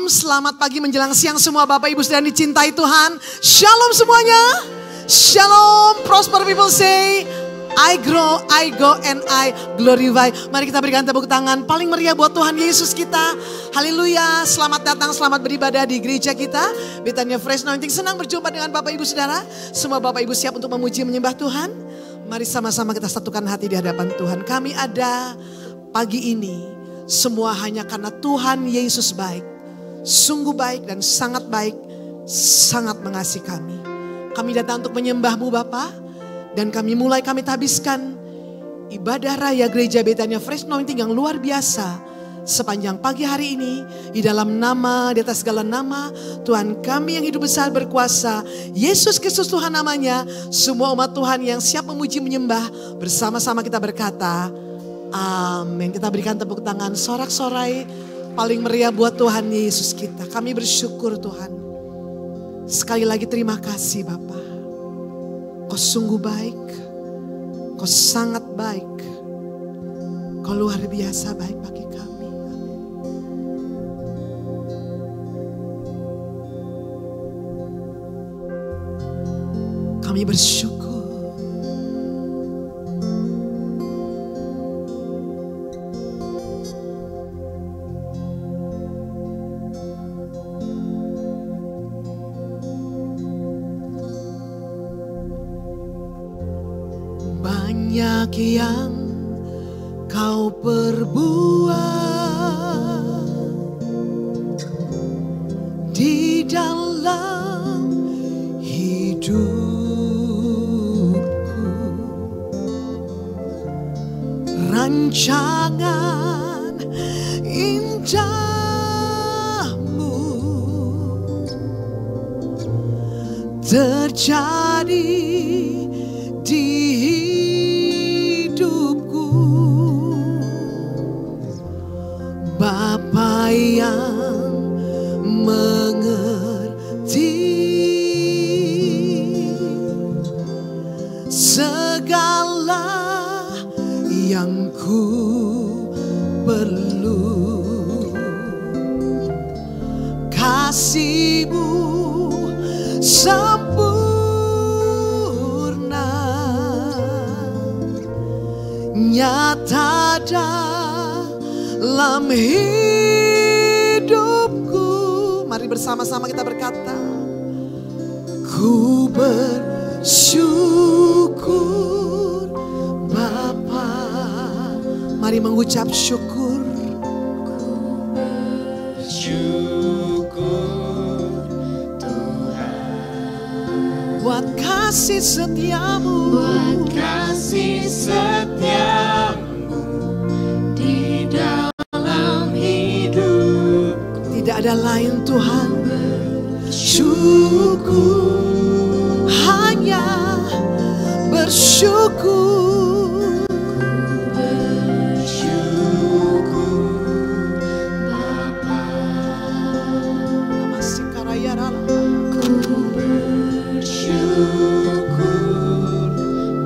Shalom, selamat pagi menjelang siang semua Bapak Ibu Saudara dicintai Tuhan. Shalom semuanya. Shalom, prosper people say, I grow, I go, and I glorify. Mari kita berikan tepuk tangan paling meriah buat Tuhan Yesus kita. Haleluya, selamat datang, selamat beribadah di gereja kita, Bethania Fresh Anointing. Senang berjumpa dengan Bapak Ibu Saudara. Semua Bapak Ibu siap untuk memuji menyembah Tuhan? Mari sama-sama kita satukan hati di hadapan Tuhan. Kami ada pagi ini semua hanya karena Tuhan Yesus baik. Sungguh baik dan sangat baik, sangat mengasihi kami. Kami datang untuk menyembah-Mu Bapa. Dan kami habiskan ibadah raya gereja Bethania Fresh Anointing yang luar biasa sepanjang pagi hari ini. Di dalam nama, di atas segala nama, Tuhan kami yang hidup besar berkuasa, Yesus Kristus Tuhan namanya. Semua umat Tuhan yang siap memuji menyembah, bersama-sama kita berkata, amin. Kita berikan tepuk tangan sorak-sorai paling meriah buat Tuhan Yesus kita. Kami bersyukur Tuhan. Sekali lagi terima kasih Bapa. Kau sungguh baik. Kau sangat baik. Kau luar biasa baik bagi kami. Kami bersyukur. Banyak yang kau perbuat di dalam hidupku, rancangan indahmu terjadi di hidupku. Bapa yang mengerti segala yang ku perlu, kasih-Mu sempurna nyata dalam hidupku. Mari bersama-sama kita berkata, ku bersyukur Bapa. Mari mengucap syukur. Ku bersyukur Tuhan, buat kasih setiamu, buat kasih setiamu di dalam hidupku. Tidak ada lain Tuhan. Syukur, hanya bersyukur. Bersyukur Bapa, ku bersyukur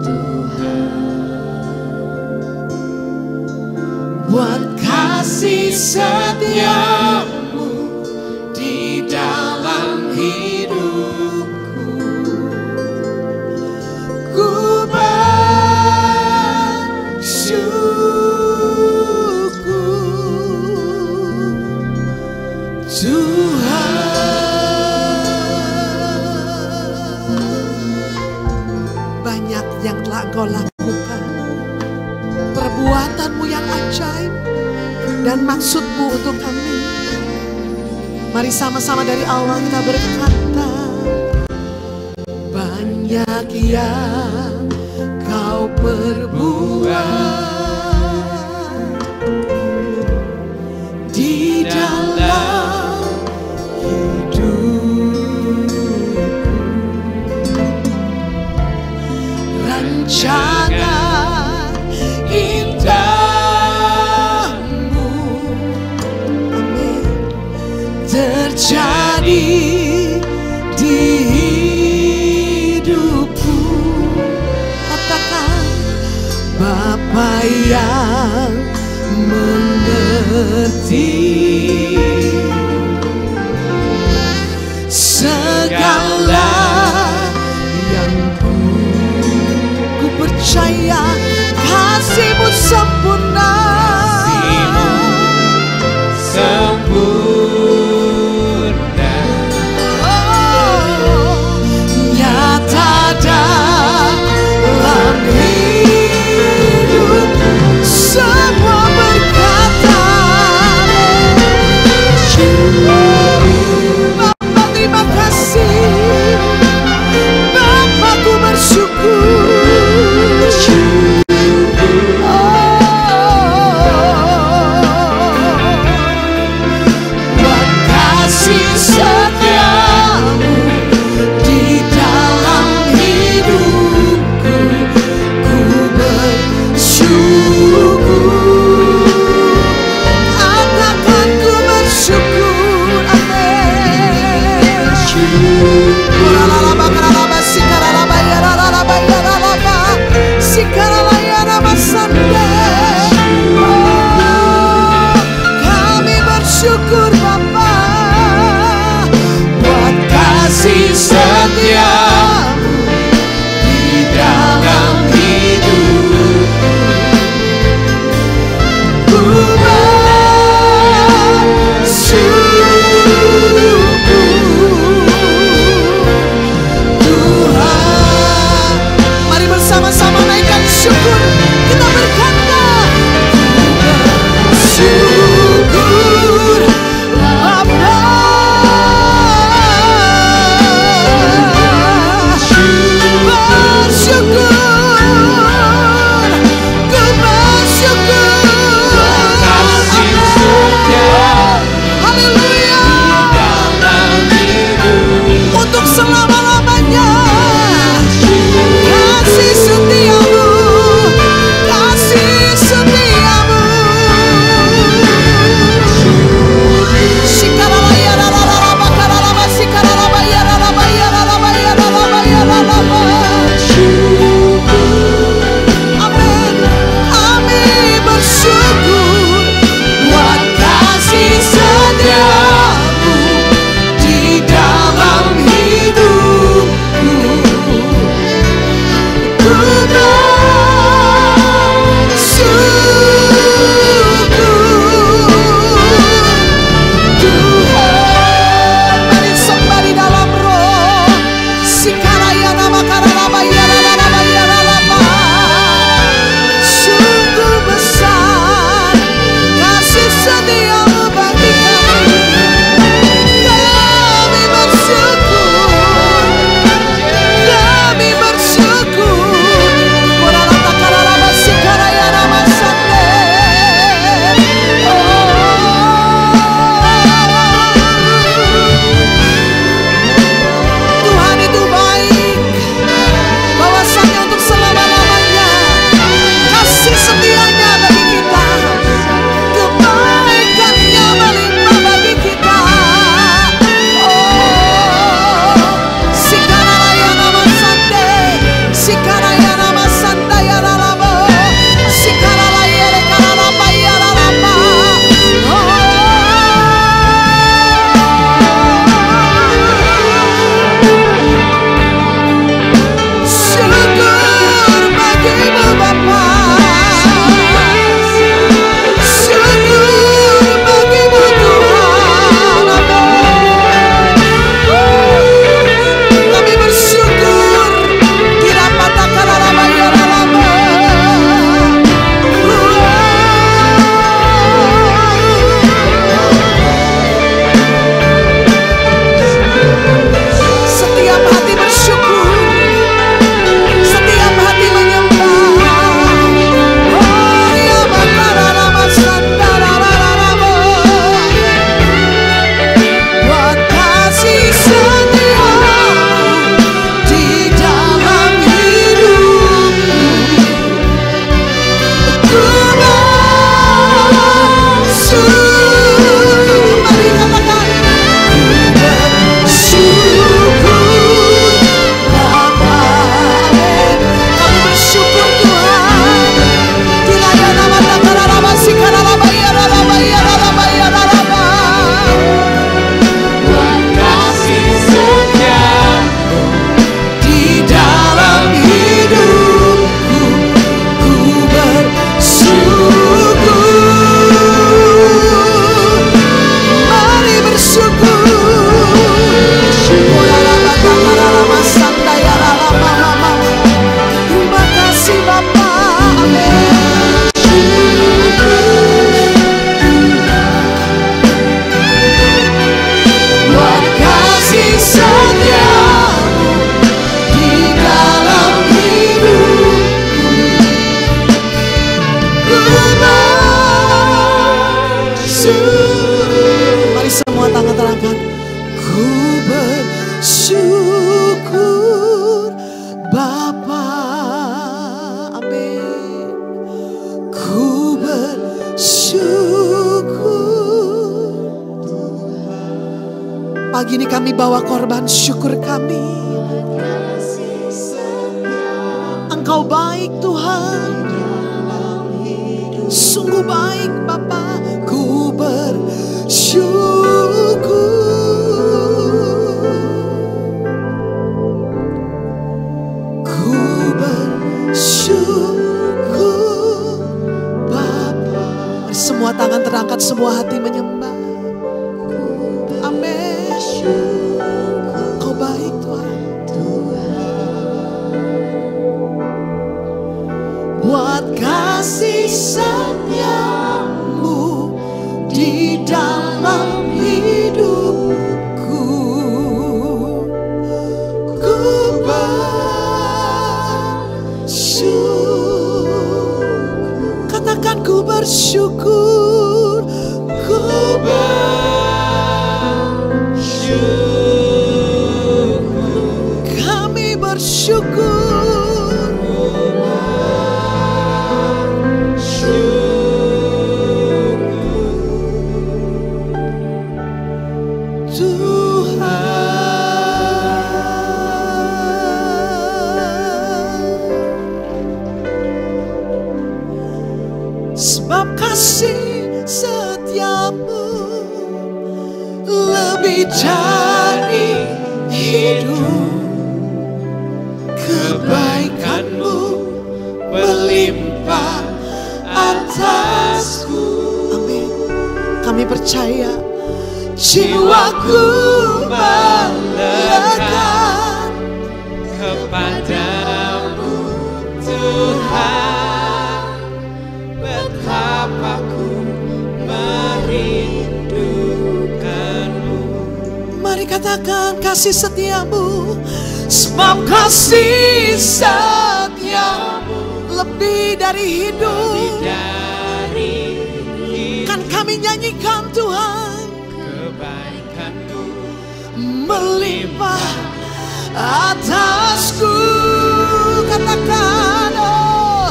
Tuhan, buat kasih setiamu di dalam hidupku. Ku bersyukur Tuhan. Banyak yang telah Engkau lakukan, perbuatan-Mu yang ajaib dan maksud-Mu untuk kami. Mari sama-sama dari awal kita berkata, banyak yang Kau perbuat di dalam hidupku, rancangan indahmu, amin, terjadi di hidupku. Katakan, Bapa yang mengerti percaya kasih-Mu sempurna. Sempurna. Oh, nyata dalam hidup semua berkata, Bapa terima kasih, Bapa ku bersyukur. Bapa. Amin. Ku bersyukur. Pagi ini kami bawa korban syukur kami. Engkau baik Tuhan, sungguh baik Bapa. Ku bersyukur. Ku bersyukur Bapa. Semua tangan terangkat, semua hati menyembah. Amin. Kau baik Tuhan. Buat kasih setiamu di dalam hidupku, ku bersyukur. Katakan ku bersyukur, ku bersyukur. Kami bersyukur. Sebab kasih setiamu lebih dari hidup, kebaikanmu berlimpah atasku. Amin. Kami percaya jiwaku melekat kepadamu Tuhan. Betapa ku merindukanmu. Mari katakan kasih setiamu. Sebab kasih setiamu lebih dari hidup. Kan kami nyanyikan Tuhan, kebaikanmu melimpah atasku. Katakan, oh,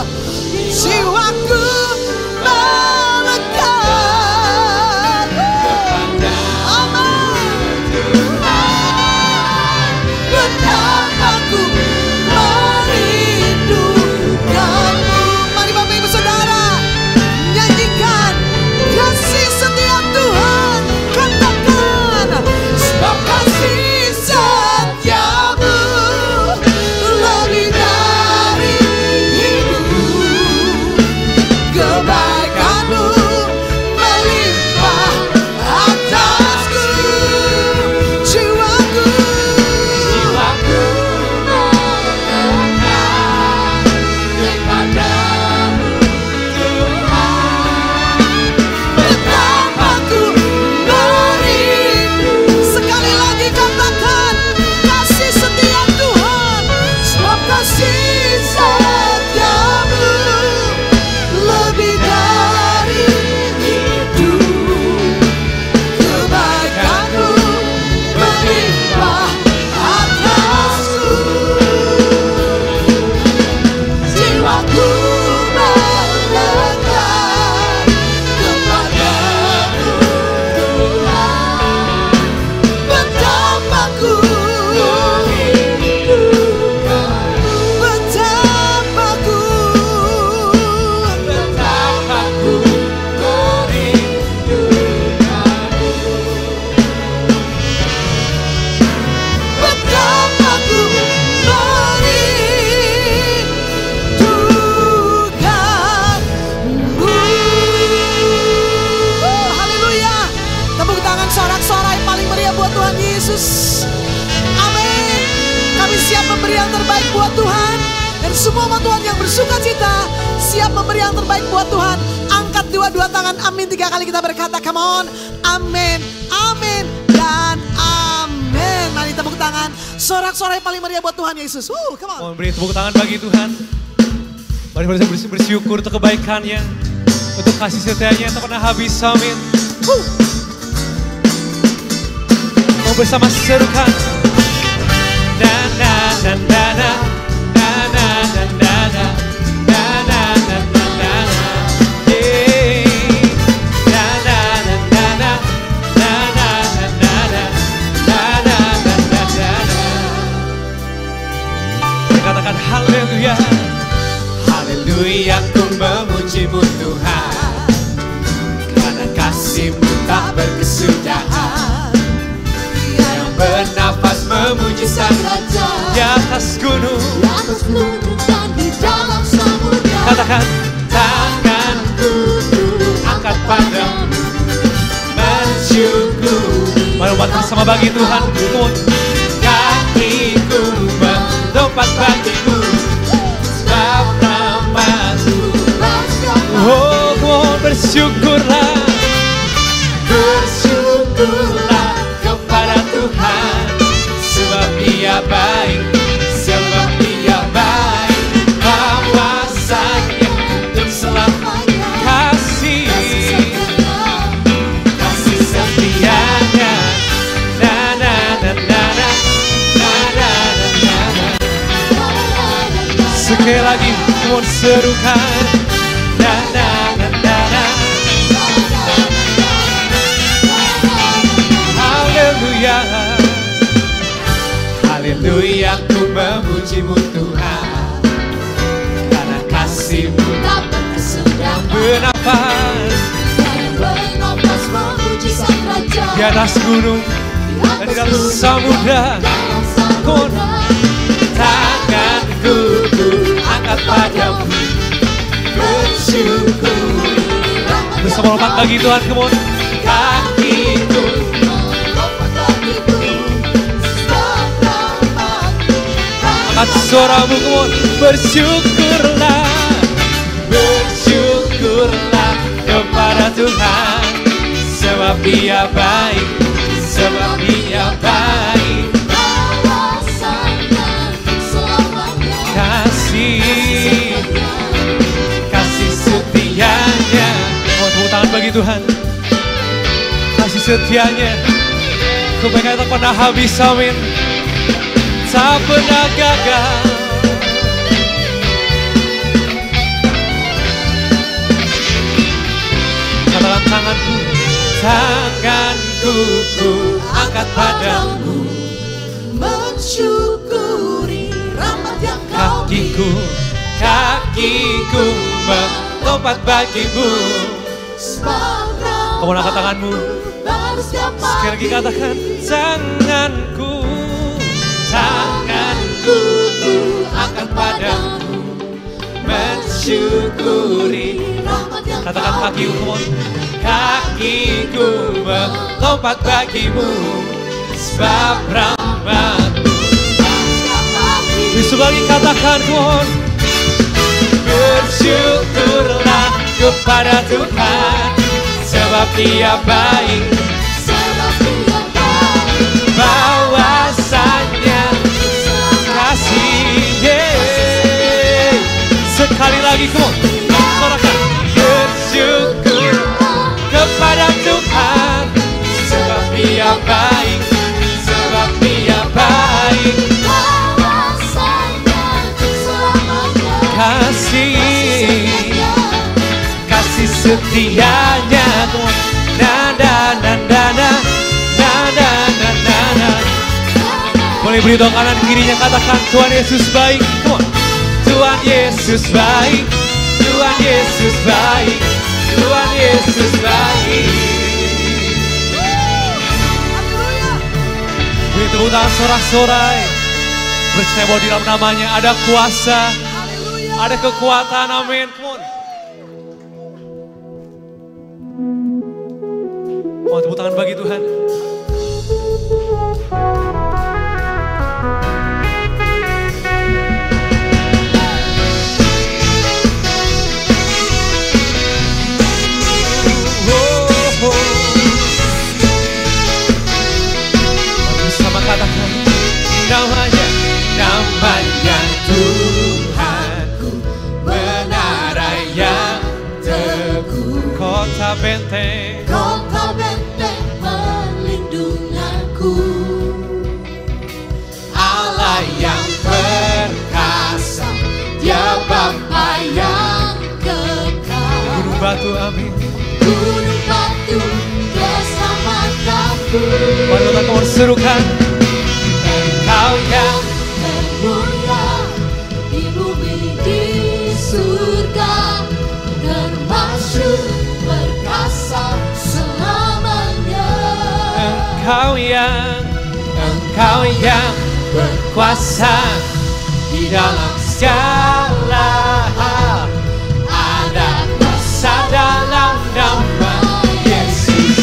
jiwaku melekat kepadamu Tuhan. Betapa ku merindukanmu. Mari Bapak Ibu Saudara nyanyikan kasih setiap Tuhan. Katakan sebab kasih setiamu lebih dari hidup, kebaikanmu melimpah atasku. Jiwaku melekat kepadamu Tuhan. betapa ku merindu. Sekali lagi katakan kasih setiap Tuhan. Sebab kasih setiamu lebih dari hidup, kebaikanmu melimpah atasku. Jiwaku melekat kepadamu Tuhan. Betapa ku merindukanmu. Betapa ku betapa ku merindukanmu. Oh, haleluya. Tepuk tangan sorak-sorai paling meriah buat Tuhan Yesus. Amin. Kami siap memberi yang terbaik buat Tuhan. Dan semua umat Tuhan yang bersuka cita siap memberi yang terbaik buat Tuhan. Angkat dua-dua tangan, amin 3 kali kita berkata, come on. Amin, amin, dan amin. Mari tepuk tangan sorak-sorai paling meriah buat Tuhan Yesus. Come on. Mohon beri tepuk tangan bagi Tuhan. Mari bersyukur untuk kebaikannya, untuk kasih setianya yang tak pernah habis. Amin. Mau bersama serukan. Na na na na na na Haleluya, ku memuji-Mu Tuhan, karena kasih-Mu tak berkesudahan, yang bernafas memuji Sang Raja. Di atas gunung dan di dalam samudra, katakan, tanganku angkat padamu, bersyukur. Mari umat bersama bagi Tuhan. Kakiku melompat bagimu, sebab nama-Mu. Oh, bersyukurlah, bersyukurlah kepada Tuhan, sebab Dia baik, sebab Dia baik. Awasannya untuk selamanya, kasih setianya. Na na na na na na na na na. Sekali lagi, mohon serukan. Na na na na na. Haleluya, haleluya, ku memuji-Mu Tuhan, karena kasih-Mu tak berkesudahan, bernafas memuji Sang Raja. Di atas gunung dan di dalam samudra, tanganku angkat padamu, bersyukur. Bersama lompat bagi Tuhan, come on. Kakiku melompat bagimu, sebab nama-Mu. Angkat suaramu, come on. Bersyukurlah, bersyukurlah kepada Tuhan, sebab Dia baik, sebab Dia baik. Kasih setianya. Oh, tepuk tangan bagi Tuhan. Kasih setianya, kebaikan tak pernah habis, amin. Tak pernah gagal. Katakan, tanganku, tanganku ku angkat padamu, mensyukuri rahmat yang Kau beri. Kakiku melompat bagimu, kau angkat tanganmu. Sekali lagi katakan, tanganku, tanganku ku angkat padamu, mensyukuri. Katakan kakiku, come on. Kakiku melompat bagimu, sebab rahmat-Mu. Bisa lagi katakan, come on. Bersyukurlah kepada Tuhan, sebab Dia baik, sebab Dia baik. Bahwasanya kasih, yeah. Sekali lagi, come on. Sorakan. Bersyukur kepada Tuhan, sebab Dia baik, sebab Dia baik. Kasih setianya. Na na na na na na na na na na. Boleh beri dong kanan kirinya, katakan, Tuhan Yesus baik. Come on. Tuhan Yesus baik, Tuhan Yesus baik, Tuhan Yesus baik. Beri tepuk tangan sorak-sorai. Percaya bahwa di dalam namanya ada kuasa, ada kekuatan, amin. Come on. Mau tepuk tangan bagi Tuhan. Bersama katakan, namanya, namanya Tuhanku, menara yang teguh, kota benteng, kota benteng perlindunganku, Allah yang perkasa, Dia Bapa yang kekal. Gunung batu, amin. Gunung batu keselamatanku. Mari kita kau serukan, Engkau yang termulia di bumi di surga. Engkau yang berkuasa di dalam segala hal. Ada kuasa dalam nama Yesus.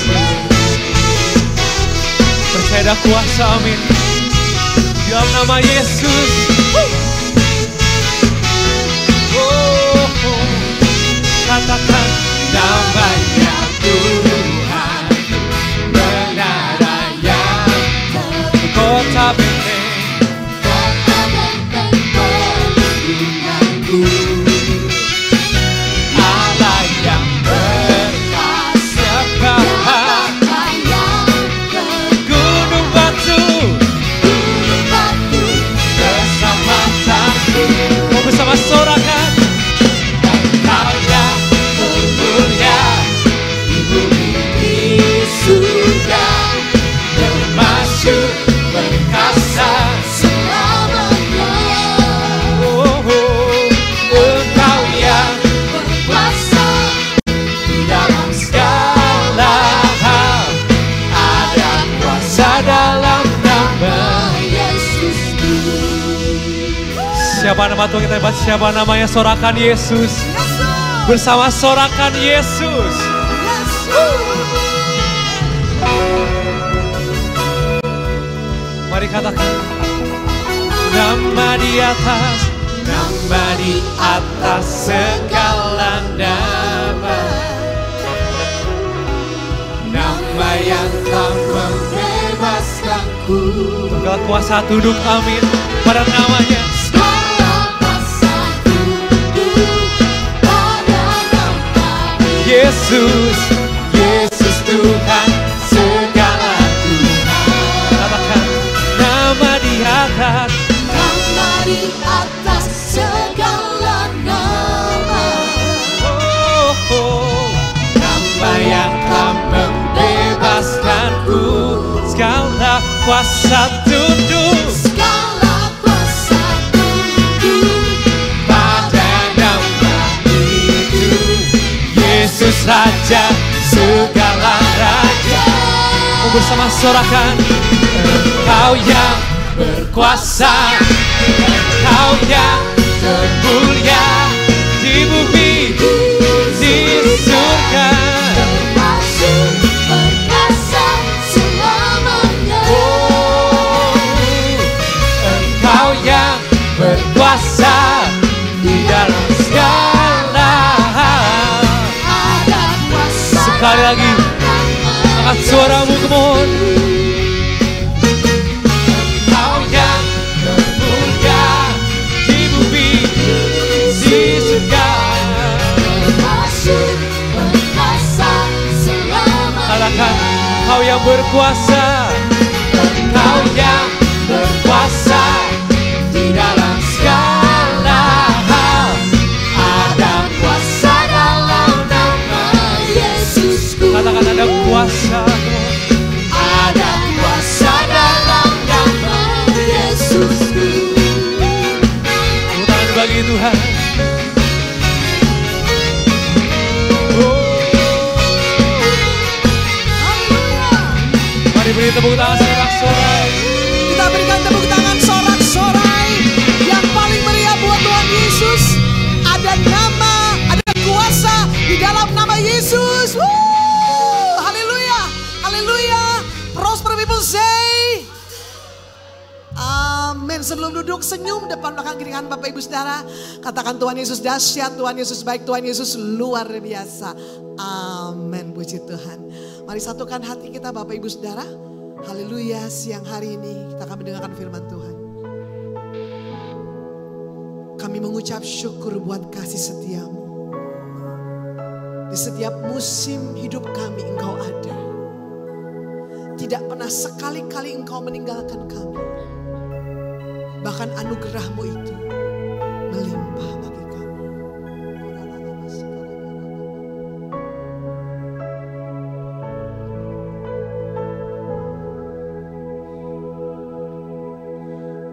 Percaya ada kuasa, amin. Di dalam nama Yesus. Katakan namanya Tuhan, menara yang kota benteng, perlindunganku, Allah yang berkuasa, gunung batu bersama tanganku. Mau bersama sorakan. Engkau yang termulia di bumi di surga, termasyur perkasa selamanya. Engkau yang berkuasa di dalam segala hal. Ada kuasa dalam nama Yesus. Siapa nama Tuhan kita hebat? Siapa namanya? Sorakan Yesus. Bersama sorakan Yesus. Mari katakan nama di atas segala nama, nama yang telah membebaskanku. Segala kuasa tunduk, amin, pada namanya. Yesus, Yesus Tuhan, segala Tuhan. Katakan nama di atas segala nama. Nama yang telah membebaskanku. Segala kuasa tunduk, Segala kuasa tunduk pada nama itu. Yesus Raja, segala raja. Mau bersama sorakan. Engkau yang berkuasa, Engkau yang termulia di bumi di surga, termasyur perkasa selamanya. Engkau yang berkuasa di dalam segala hal. Ada kuasa Sekali lagi, angkat suaramu, come on. Engkau yang termulia di bumi di surga, termasyur perkasa selamanya. katakan Engkau yang berkuasa, Engkau yang berkuasa di dalam segala hal. Ada kuasa dalam nama Yesusku. Katakan ada kuasa, Ada kuasa dalam nama Yesusku. tepuk tangan bagi Tuhan. Mari beri tepuk tangan sorak-sorai. Kita berikan tepuk tangan sorak-sorai yang paling meriah buat Tuhan Yesus. Ada nama, ada kuasa di dalam nama Yesus. Haleluya, haleluya. Prosper people say amin. Sebelum duduk, senyum depan belakang kiri kanan Bapak Ibu Saudara. Katakan Tuhan Yesus dahsyat, Tuhan Yesus baik, Tuhan Yesus luar biasa. Amin, puji Tuhan. Mari satukan hati kita Bapak Ibu Saudara. Haleluya, siang hari ini kita akan mendengarkan firman Tuhan. Kami mengucap syukur buat kasih setiamu. Di setiap musim hidup kami Engkau ada. Tidak pernah sekali-kali Engkau meninggalkan kami. Bahkan anugerah-Mu itu melimpah bagi kami.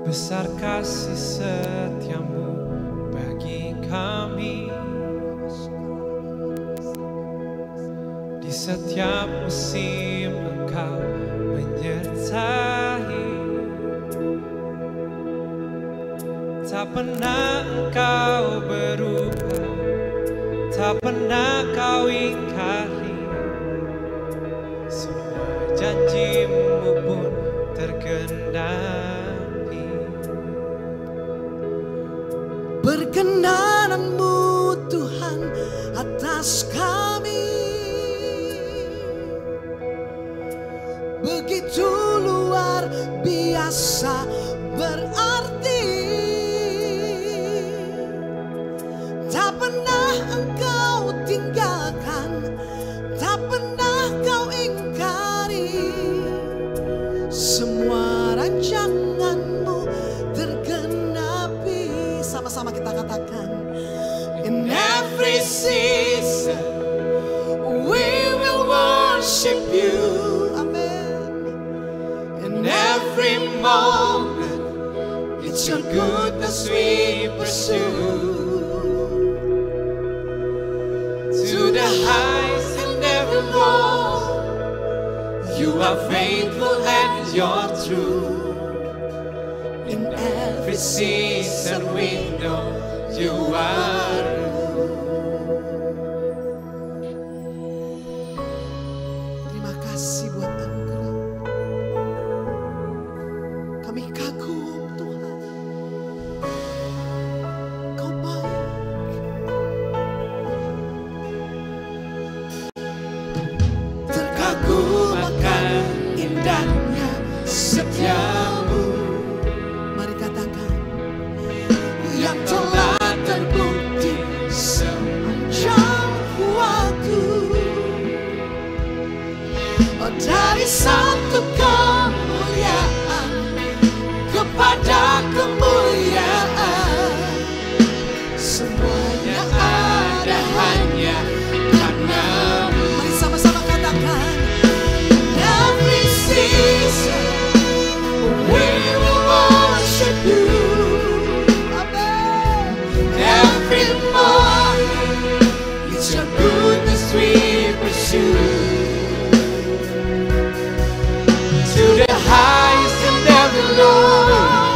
Besar kasih setiamu bagi kami. Di setiap musim Engkau cintai, tak pernah engkau berubah, tak pernah kau ingkari, semua janjimu pun tergenapi. Perkenananmu Tuhan atas kami begitu luar biasa berarti. Tak pernah engkau tinggalkan, tak pernah kau ingkari, semua rancanganmu tergenapi. Sama-sama kita katakan, in every season we will worship you. Amen. In every moment it's your goodness we pursue. To the highs and every low, you are faithful and you're true. In every season we know you are. Terima kasih buat anugerah. Kami kagum Tuhan. Kau baik. Terkagum akan indahnya setiamu. Mari katakan, yang telah terbukti sepanjang waktu. Oh, dari satu kemuliaan kepada kemuliaan, semuanya ada hanya karena-Mu. Mari sama-sama katakan, every season we will worship you. Amen. Every morning it's your goodness we pursue. To the highest and every low,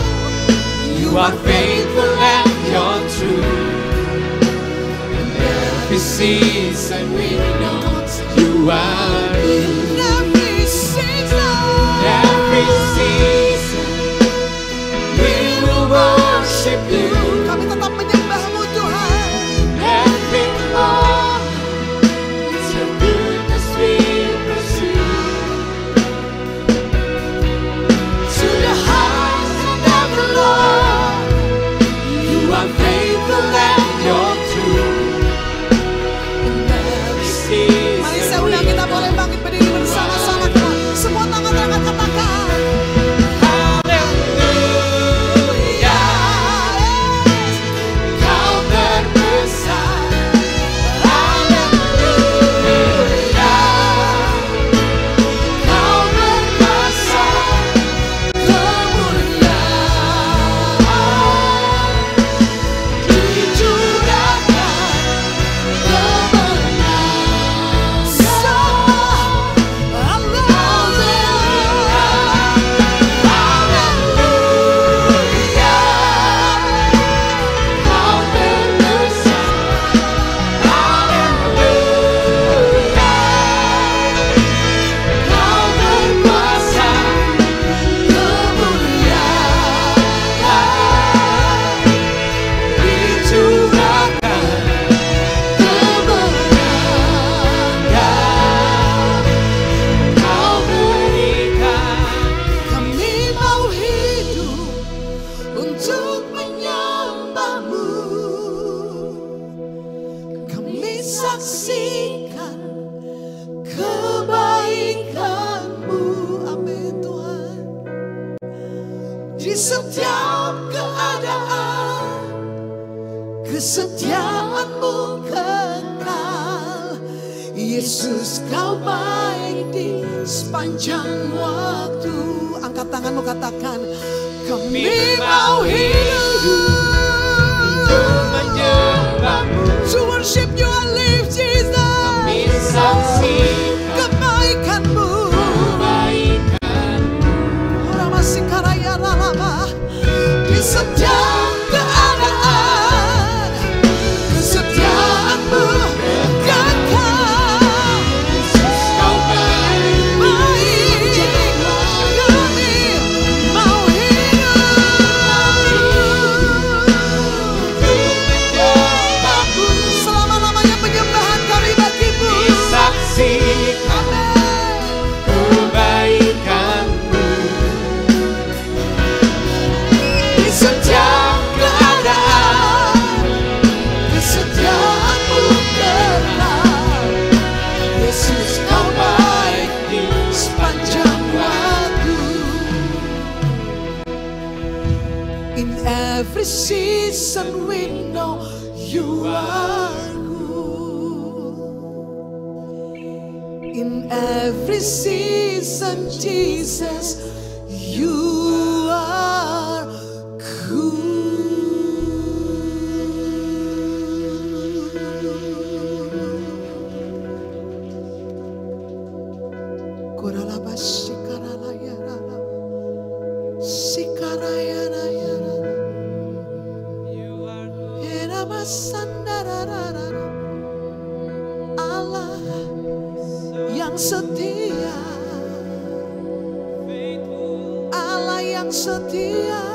you are faithful and you're true. In every season we know you are. In every season, Every season we will worship you. kami tetap menyembah-Mu Tuhan. Every moment it's your goodness we pursue. To the highest and every low, You are faithful and you're true. In every season mari saya undang kita boleh bangkit berdiri bersama-sama. Semua tangan angkat katakan, Haleluya, Kau terbesar. Haleluya, Kau berkuasa. kemuliaan dicurahkan kemenangan. Haleluya, Kau terbesar. Haleluya, Kau berkuasa. Dicurahkan Kau berikan. Kami mau hidup untuk menyembah-Mu. Kami saksikan kebaikan-Mu. Amin Tuhan. Di setiap keadaan, kesetiaan-Mu kekal. Yesus, Kau baik di sepanjang waktu. Angkat tanganmu, katakan, kami mau hidup Untuk menyembah-Mu. to worship you and live Jesus. Kami saksikan Kebaikan-Mu kebaikan-Mu. every season we know you are good. In every season, Jesus, you are good. Koralaba shikarala yarala, shikarayana yarala, erama sandararara. Allah yang setia, Allah yang setia,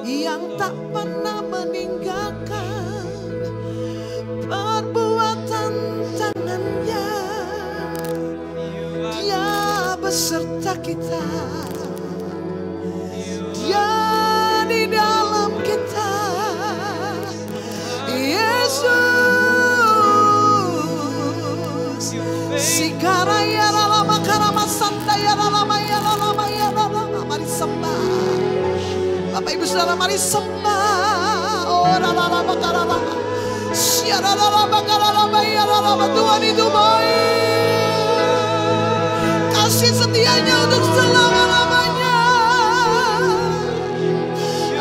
yang tak pernah meninggalkan perbuatan tangannya. Dia beserta kita, Dia di dalam kita. Yesus, sikaraya lama karama santaya lama ya lama ya lama. Mari sembah, Bapak Ibu Saudara, mari sembah. Oh lama karama, siara lama karama ya lama. Tuhan itu baik, kasih setianya untuk selama-lamanya,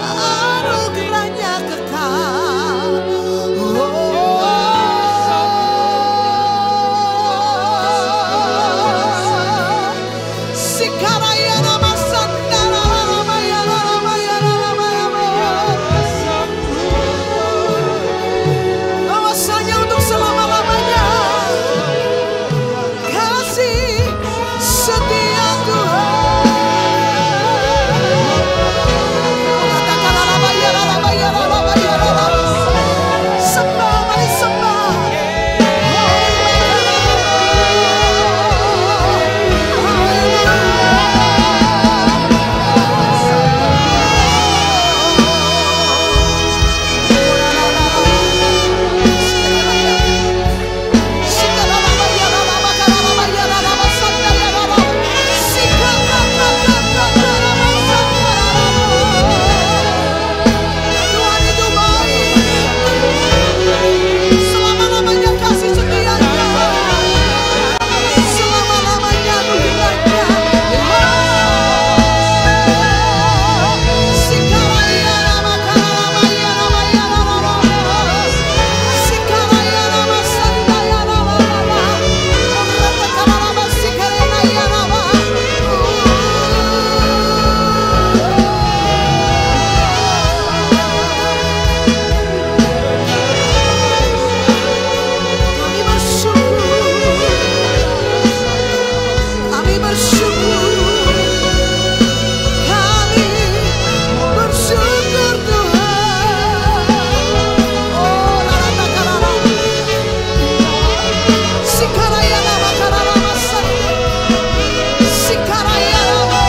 anugerahnya kekal. Sikaraya nama sandara lama ya lama ya lama ya. Bahwasanya untuk selama-lamanya kasih setia Tuhan. Katakan lama ya lama ya lama ya lama. Sembah, mari sembah. Tuhan itu baik, selama-lamanya kasih setianya, selama-lamanya anugerahnya. Sikaraya nama karama ya nama ya nama, sikaraya nama sandaya nama nama, katakan nama sikaraya ya nama. Kami bersyukur, kami bersyukur, kami bersyukur Tuhan. Oh lala karara, sikaraya nama karara sandaya, sikaraya nama.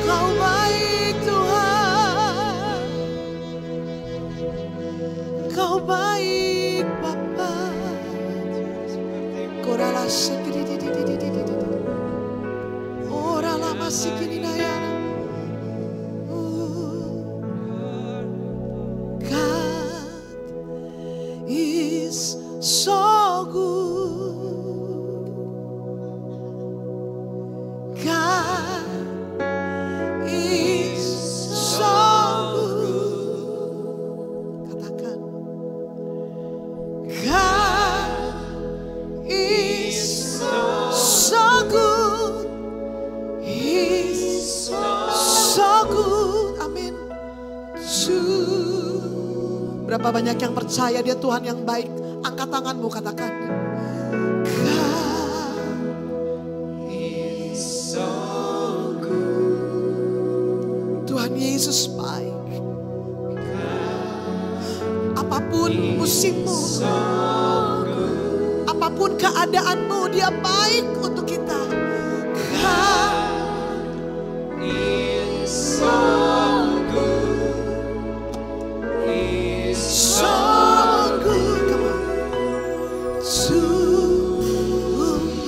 Kau baik Tuhan, Kau baik Bapa. Korala sekiri, ora lama sikini naya. God is so good. God is so good. Katakan, God is so good. He's so good. Amin. To Berapa banyak yang percaya dia Tuhan yang baik? Angkat tanganmu, katakan. God is so good. Tuhan Yesus baik. Apapun musimmu, apapun keadaanmu, dia baik untuk kita. God is so good. Is so good. Come on. To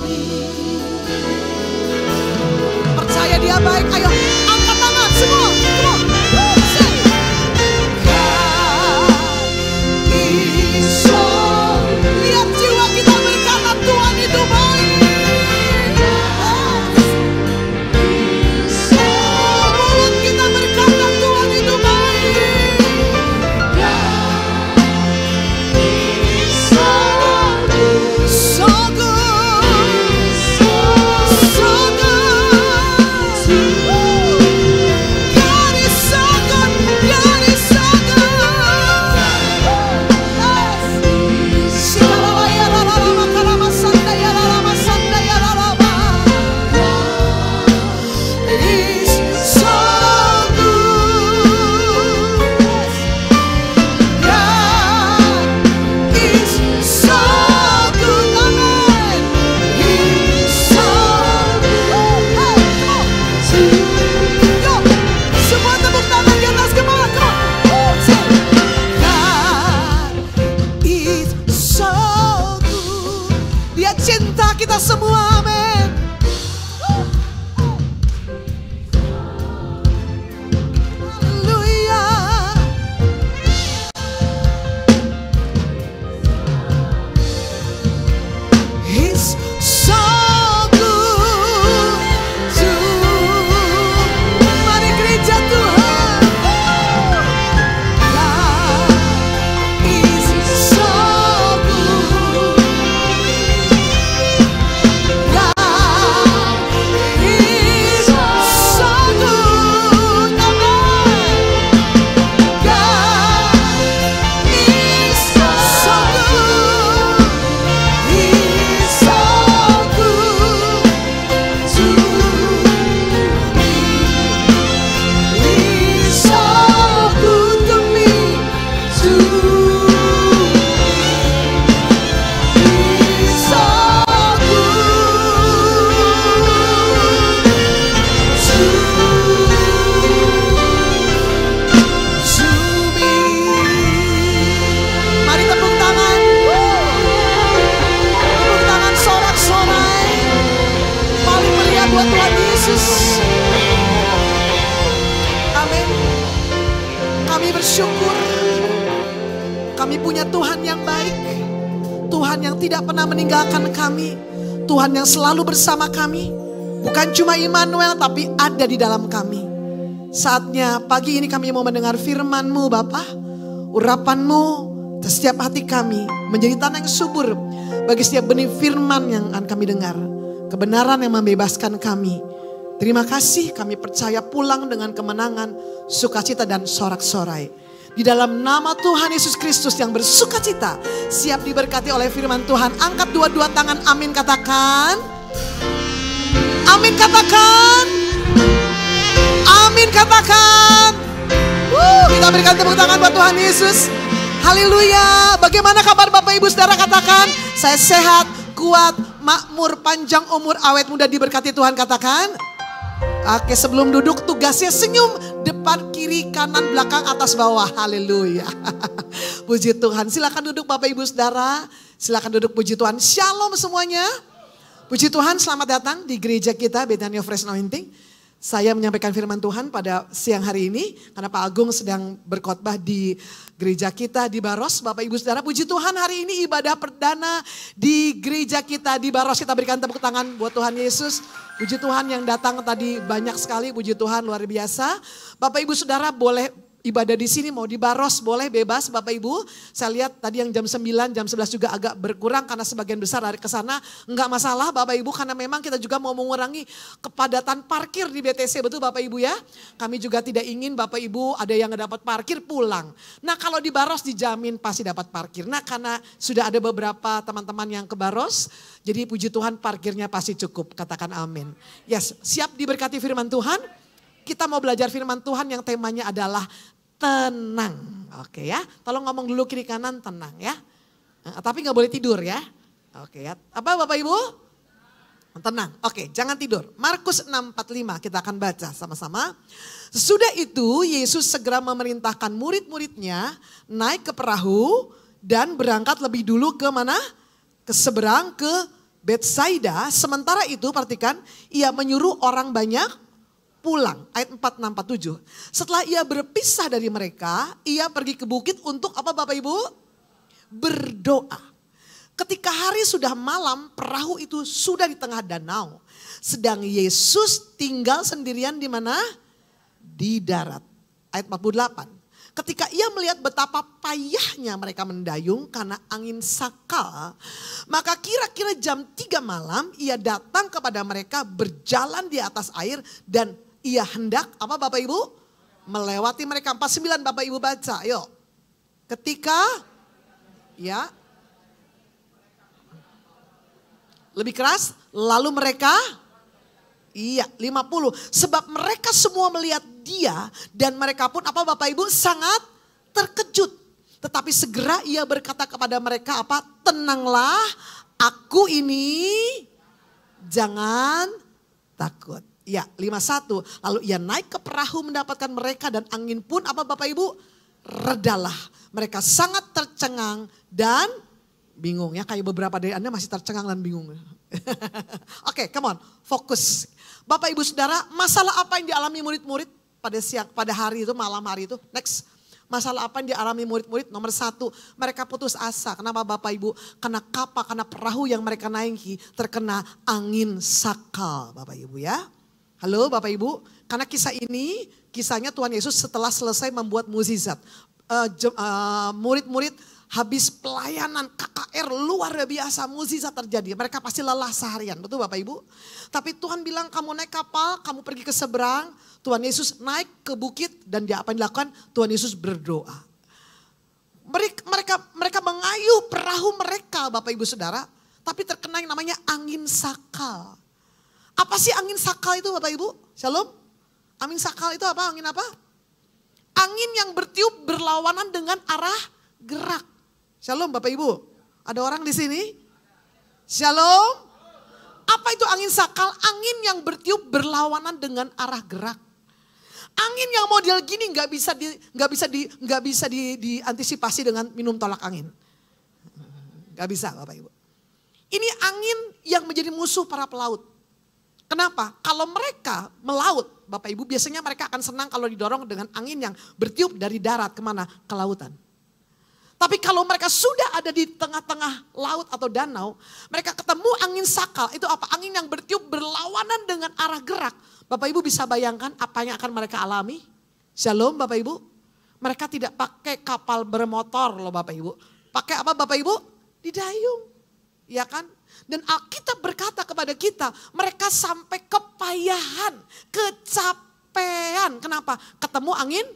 me. Percaya dia baik. Ayo angkat tangan semua. Come on. Lihat jiwa kita berkata Tuhan itu baik. Mulut kita berkata Tuhan itu baik. So good. So good. God is so good. God is so cinta kita semua, amin. Haleluya. He's so good to mari gereja Tuhan. God is so good. Bersyukur kami punya Tuhan yang baik, Tuhan yang tidak pernah meninggalkan kami, Tuhan yang selalu bersama kami, bukan cuma Immanuel tapi ada di dalam kami. Saatnya pagi ini kami mau mendengar firman-Mu Bapa, urapan-Mu setiap hati kami menjadi tanah yang subur bagi setiap benih firman yang akan kami dengar, kebenaran yang membebaskan kami. Terima kasih, kami percaya pulang dengan kemenangan, sukacita dan sorak-sorai. Di dalam nama Tuhan Yesus Kristus yang bersukacita, siap diberkati oleh firman Tuhan. Angkat dua-dua tangan, amin katakan. Amin katakan. Amin katakan. Kita berikan tepuk tangan buat Tuhan Yesus. Haleluya. Bagaimana kabar Bapak Ibu Saudara, katakan. Saya sehat, kuat, makmur, panjang umur, awet muda, diberkati Tuhan, katakan. Oke, sebelum duduk tugasnya senyum, depan, kiri, kanan, belakang, atas, bawah. Haleluya. Puji Tuhan. Silakan duduk Bapak Ibu Saudara. Silakan duduk, puji Tuhan. Shalom semuanya. Puji Tuhan, selamat datang di gereja kita Bethany Fresh Anointing. Saya menyampaikan firman Tuhan pada siang hari ini karena Pak Agung sedang berkhotbah di gereja kita di Baros. Bapak Ibu Saudara, puji Tuhan, hari ini ibadah perdana di gereja kita di Baros. Kita berikan tepuk tangan buat Tuhan Yesus. Puji Tuhan, yang datang tadi banyak sekali, puji Tuhan, luar biasa. Bapak Ibu Saudara boleh ibadah di sini mau dibaros boleh bebas Bapak Ibu. Saya lihat tadi yang jam 9, jam 11 juga agak berkurang karena sebagian besar lari ke sana. Enggak masalah Bapak Ibu karena memang kita juga mau mengurangi kepadatan parkir di BTC, betul Bapak Ibu ya. Kami juga tidak ingin Bapak Ibu ada yang nggak dapat parkir pulang. Nah kalau di baros dijamin pasti dapat parkir. Nah karena sudah ada beberapa teman-teman yang ke baros, jadi puji Tuhan parkirnya pasti cukup, katakan amin. Yes, siap diberkati firman Tuhan? Kita mau belajar firman Tuhan yang temanya adalah tenang. Oke ya, tolong ngomong dulu kiri kanan tenang ya. Tapi gak boleh tidur ya. Oke ya, apa Bapak Ibu? Tenang, oke jangan tidur. Markus 6:45 kita akan baca sama-sama. Sesudah itu Yesus segera memerintahkan murid-muridnya naik ke perahu dan berangkat lebih dulu ke mana? Ke seberang ke Betsaida. Sementara itu perhatikan, ia menyuruh orang banyak pulang. Ayat 46-47. Setelah ia berpisah dari mereka, ia pergi ke bukit untuk apa Bapak Ibu? Berdoa. Ketika hari sudah malam, perahu itu sudah di tengah danau. Sedang Yesus tinggal sendirian di mana? Di darat. Ayat 48. Ketika ia melihat betapa payahnya mereka mendayung karena angin sakal, maka kira-kira jam 3 malam ia datang kepada mereka berjalan di atas air dan ia hendak apa Bapak Ibu? Melewati mereka. 49 Bapak Ibu baca, yuk. Ketika, ya. Lebih keras, lalu mereka, iya 50. Sebab mereka semua melihat dia dan mereka pun apa Bapak Ibu? Sangat terkejut. Tetapi segera ia berkata kepada mereka apa? Tenanglah, aku ini, jangan takut. Ya 51, lalu ia naik ke perahu mendapatkan mereka dan angin pun apa Bapak Ibu? Redalah. Mereka sangat tercengang dan bingung ya. Kayak beberapa dari Anda masih tercengang dan bingung. Oke, come on, fokus. Bapak Ibu Saudara, masalah apa yang dialami murid-murid pada hari itu, malam hari itu? Next. Masalah apa yang dialami murid-murid? Nomor 1, mereka putus asa. Kenapa Bapak Ibu? Karena kapal, karena perahu yang mereka naiki terkena angin sakal Bapak Ibu ya. Halo Bapak Ibu, karena kisah ini, kisahnya Tuhan Yesus setelah selesai membuat mukjizat. Murid-murid habis pelayanan KKR luar biasa, mukjizat terjadi. Mereka pasti lelah seharian, betul Bapak Ibu? Tapi Tuhan bilang kamu naik kapal, kamu pergi ke seberang. Tuhan Yesus naik ke bukit dan dia apa yang dilakukan? Tuhan Yesus berdoa. Mereka mengayuh perahu mereka Bapak Ibu Saudara, tapi terkena yang namanya angin sakal. Apa sih angin sakal itu Bapak Ibu? Shalom. Angin sakal itu apa? Angin apa? Angin yang bertiup berlawanan dengan arah gerak. Shalom Bapak Ibu. Ada orang di sini? Shalom. Apa itu angin sakal? Angin yang bertiup berlawanan dengan arah gerak. Angin yang model gini nggak bisa diantisipasi dengan minum tolak angin. Nggak bisa Bapak Ibu. Ini angin yang menjadi musuh para pelaut. Kenapa? Kalau mereka melaut, Bapak Ibu biasanya mereka akan senang kalau didorong dengan angin yang bertiup dari darat kemana? Ke lautan. Tapi kalau mereka sudah ada di tengah-tengah laut atau danau, mereka ketemu angin sakal. Itu apa? Angin yang bertiup berlawanan dengan arah gerak. Bapak Ibu bisa bayangkan apa yang akan mereka alami? Shalom Bapak Ibu. Mereka tidak pakai kapal bermotor loh Bapak Ibu. Pakai apa Bapak Ibu? Didayung. Ya kan? Dan Alkitab berkata kepada kita, mereka sampai kepayahan, kecapean. Kenapa? Ketemu angin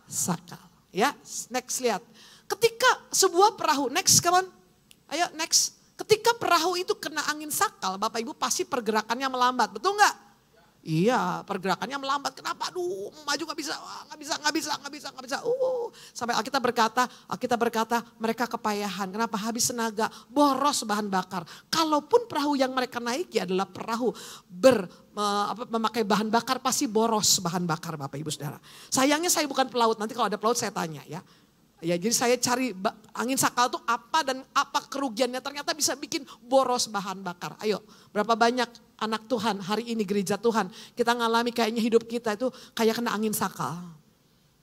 sakal. Ya, next lihat. Ketika sebuah perahu, next come on. Ayo next. Ketika perahu itu kena angin sakal, Bapak Ibu pasti pergerakannya melambat. Betul nggak? Iya, pergerakannya melambat. Kenapa? Aduh, maju nggak bisa. Sampai Alkitab berkata mereka kepayahan. Kenapa? Habis tenaga, boros bahan bakar. Kalaupun perahu yang mereka naiki adalah perahu memakai bahan bakar, pasti boros bahan bakar Bapak Ibu Saudara. Sayangnya saya bukan pelaut, nanti kalau ada pelaut saya tanya ya. Ya, jadi saya cari angin sakal itu apa dan apa kerugiannya, ternyata bisa bikin boros bahan bakar. Ayo, berapa banyak anak Tuhan hari ini gereja Tuhan, kita ngalami kayaknya hidup kita itu kayak kena angin sakal.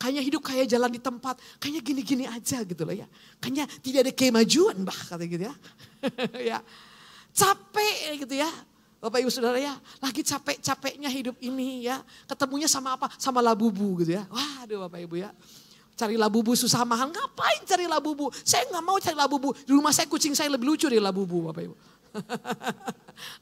Kayaknya hidup kayak jalan di tempat, kayaknya gini-gini aja gitu loh ya. Kayaknya tidak ada kemajuan kata gitu ya. Ya. Capek gitu ya. Bapak Ibu Saudara ya, lagi capek-capeknya hidup ini ya. Ketemunya sama apa? Sama labubu gitu ya. Waduh Bapak Ibu ya. Cari labubu susah mahal, ngapain cari labubu? Saya nggak mau cari labubu. Di rumah saya kucing saya lebih lucu dari labubu, Bapak Ibu.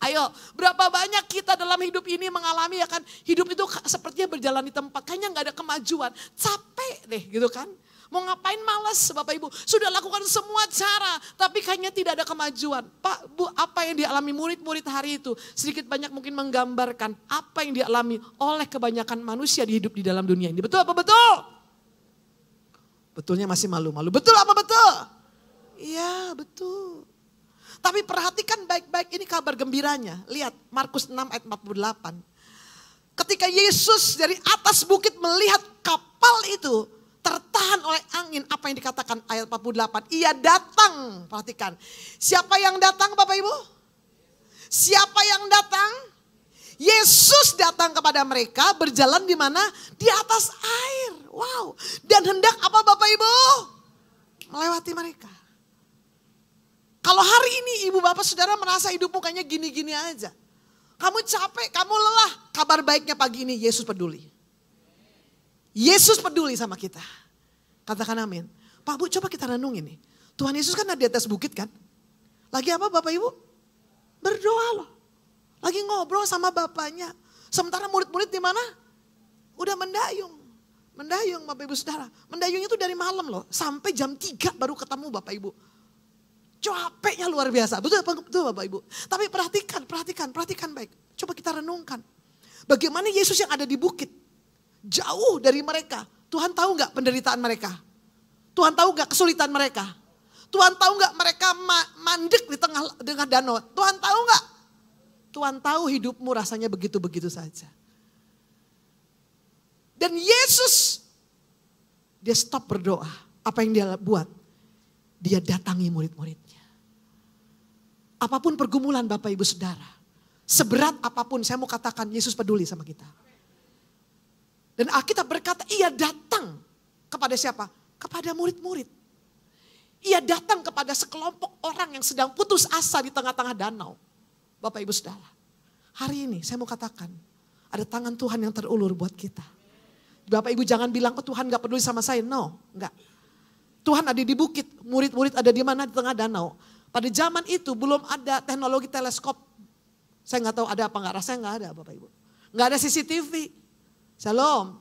Ayo, berapa banyak kita dalam hidup ini mengalami ya kan, hidup itu sepertinya berjalan di tempat, kayaknya nggak ada kemajuan, capek deh gitu kan. Mau ngapain malas Bapak Ibu, sudah lakukan semua cara, tapi kayaknya tidak ada kemajuan. Pak, Bu, apa yang dialami murid-murid hari itu, sedikit banyak mungkin menggambarkan apa yang dialami oleh kebanyakan manusia di hidup di dalam dunia ini. Betul apa betul? Betulnya masih malu-malu, betul apa betul? Iya betul. Tapi perhatikan baik-baik, ini kabar gembiranya. Lihat Markus 6 ayat 48. Ketika Yesus dari atas bukit melihat kapal itu tertahan oleh angin, apa yang dikatakan ayat 48. Ia datang, perhatikan. Siapa yang datang Bapak Ibu? Siapa yang datang? Yesus datang kepada mereka berjalan di mana? Di atas air. Wow. Dan hendak apa Bapak Ibu? Melewati mereka. Kalau hari ini ibu bapak saudara merasa hidupmu kayaknya gini-gini aja. Kamu capek, kamu lelah. Kabar baiknya pagi ini Yesus peduli. Yesus peduli sama kita. Katakan amin. Pak Bu, coba kita renung ini. Tuhan Yesus kan ada di atas bukit kan? Lagi apa Bapak Ibu? Berdoa loh. Lagi ngobrol sama Bapaknya. Sementara murid-murid di mana? Udah mendayung. Mendayung Bapak Ibu Saudara. Mendayung itu dari malam loh. Sampai jam 3 baru ketemu Bapak Ibu. Capeknya luar biasa. Betul Bapak Ibu. Tapi perhatikan baik. Coba kita renungkan. Bagaimana Yesus yang ada di bukit. Jauh dari mereka. Tuhan tahu gak penderitaan mereka? Tuhan tahu gak kesulitan mereka? Tuhan tahu gak mereka mandek di tengah danau? Tuhan tahu gak? Tuhan tahu hidupmu rasanya begitu-begitu saja. Dan Yesus, dia stop berdoa. Apa yang dia buat? Dia datangi murid-muridnya. Apapun pergumulan Bapak Ibu Saudara. Seberat apapun saya mau katakan Yesus peduli sama kita. Dan Alkitab berkata ia datang kepada siapa? Kepada murid-murid. Ia datang kepada sekelompok orang yang sedang putus asa di tengah-tengah danau. Bapak Ibu Saudara. Hari ini saya mau katakan ada tangan Tuhan yang terulur buat kita. Bapak Ibu jangan bilang oh Tuhan gak peduli sama saya. No, enggak. Tuhan ada di bukit, murid-murid ada di mana? Di tengah danau. Pada zaman itu belum ada teknologi teleskop. Saya gak tahu ada apa enggak, rasanya gak ada Bapak Ibu. Gak ada CCTV. Shalom.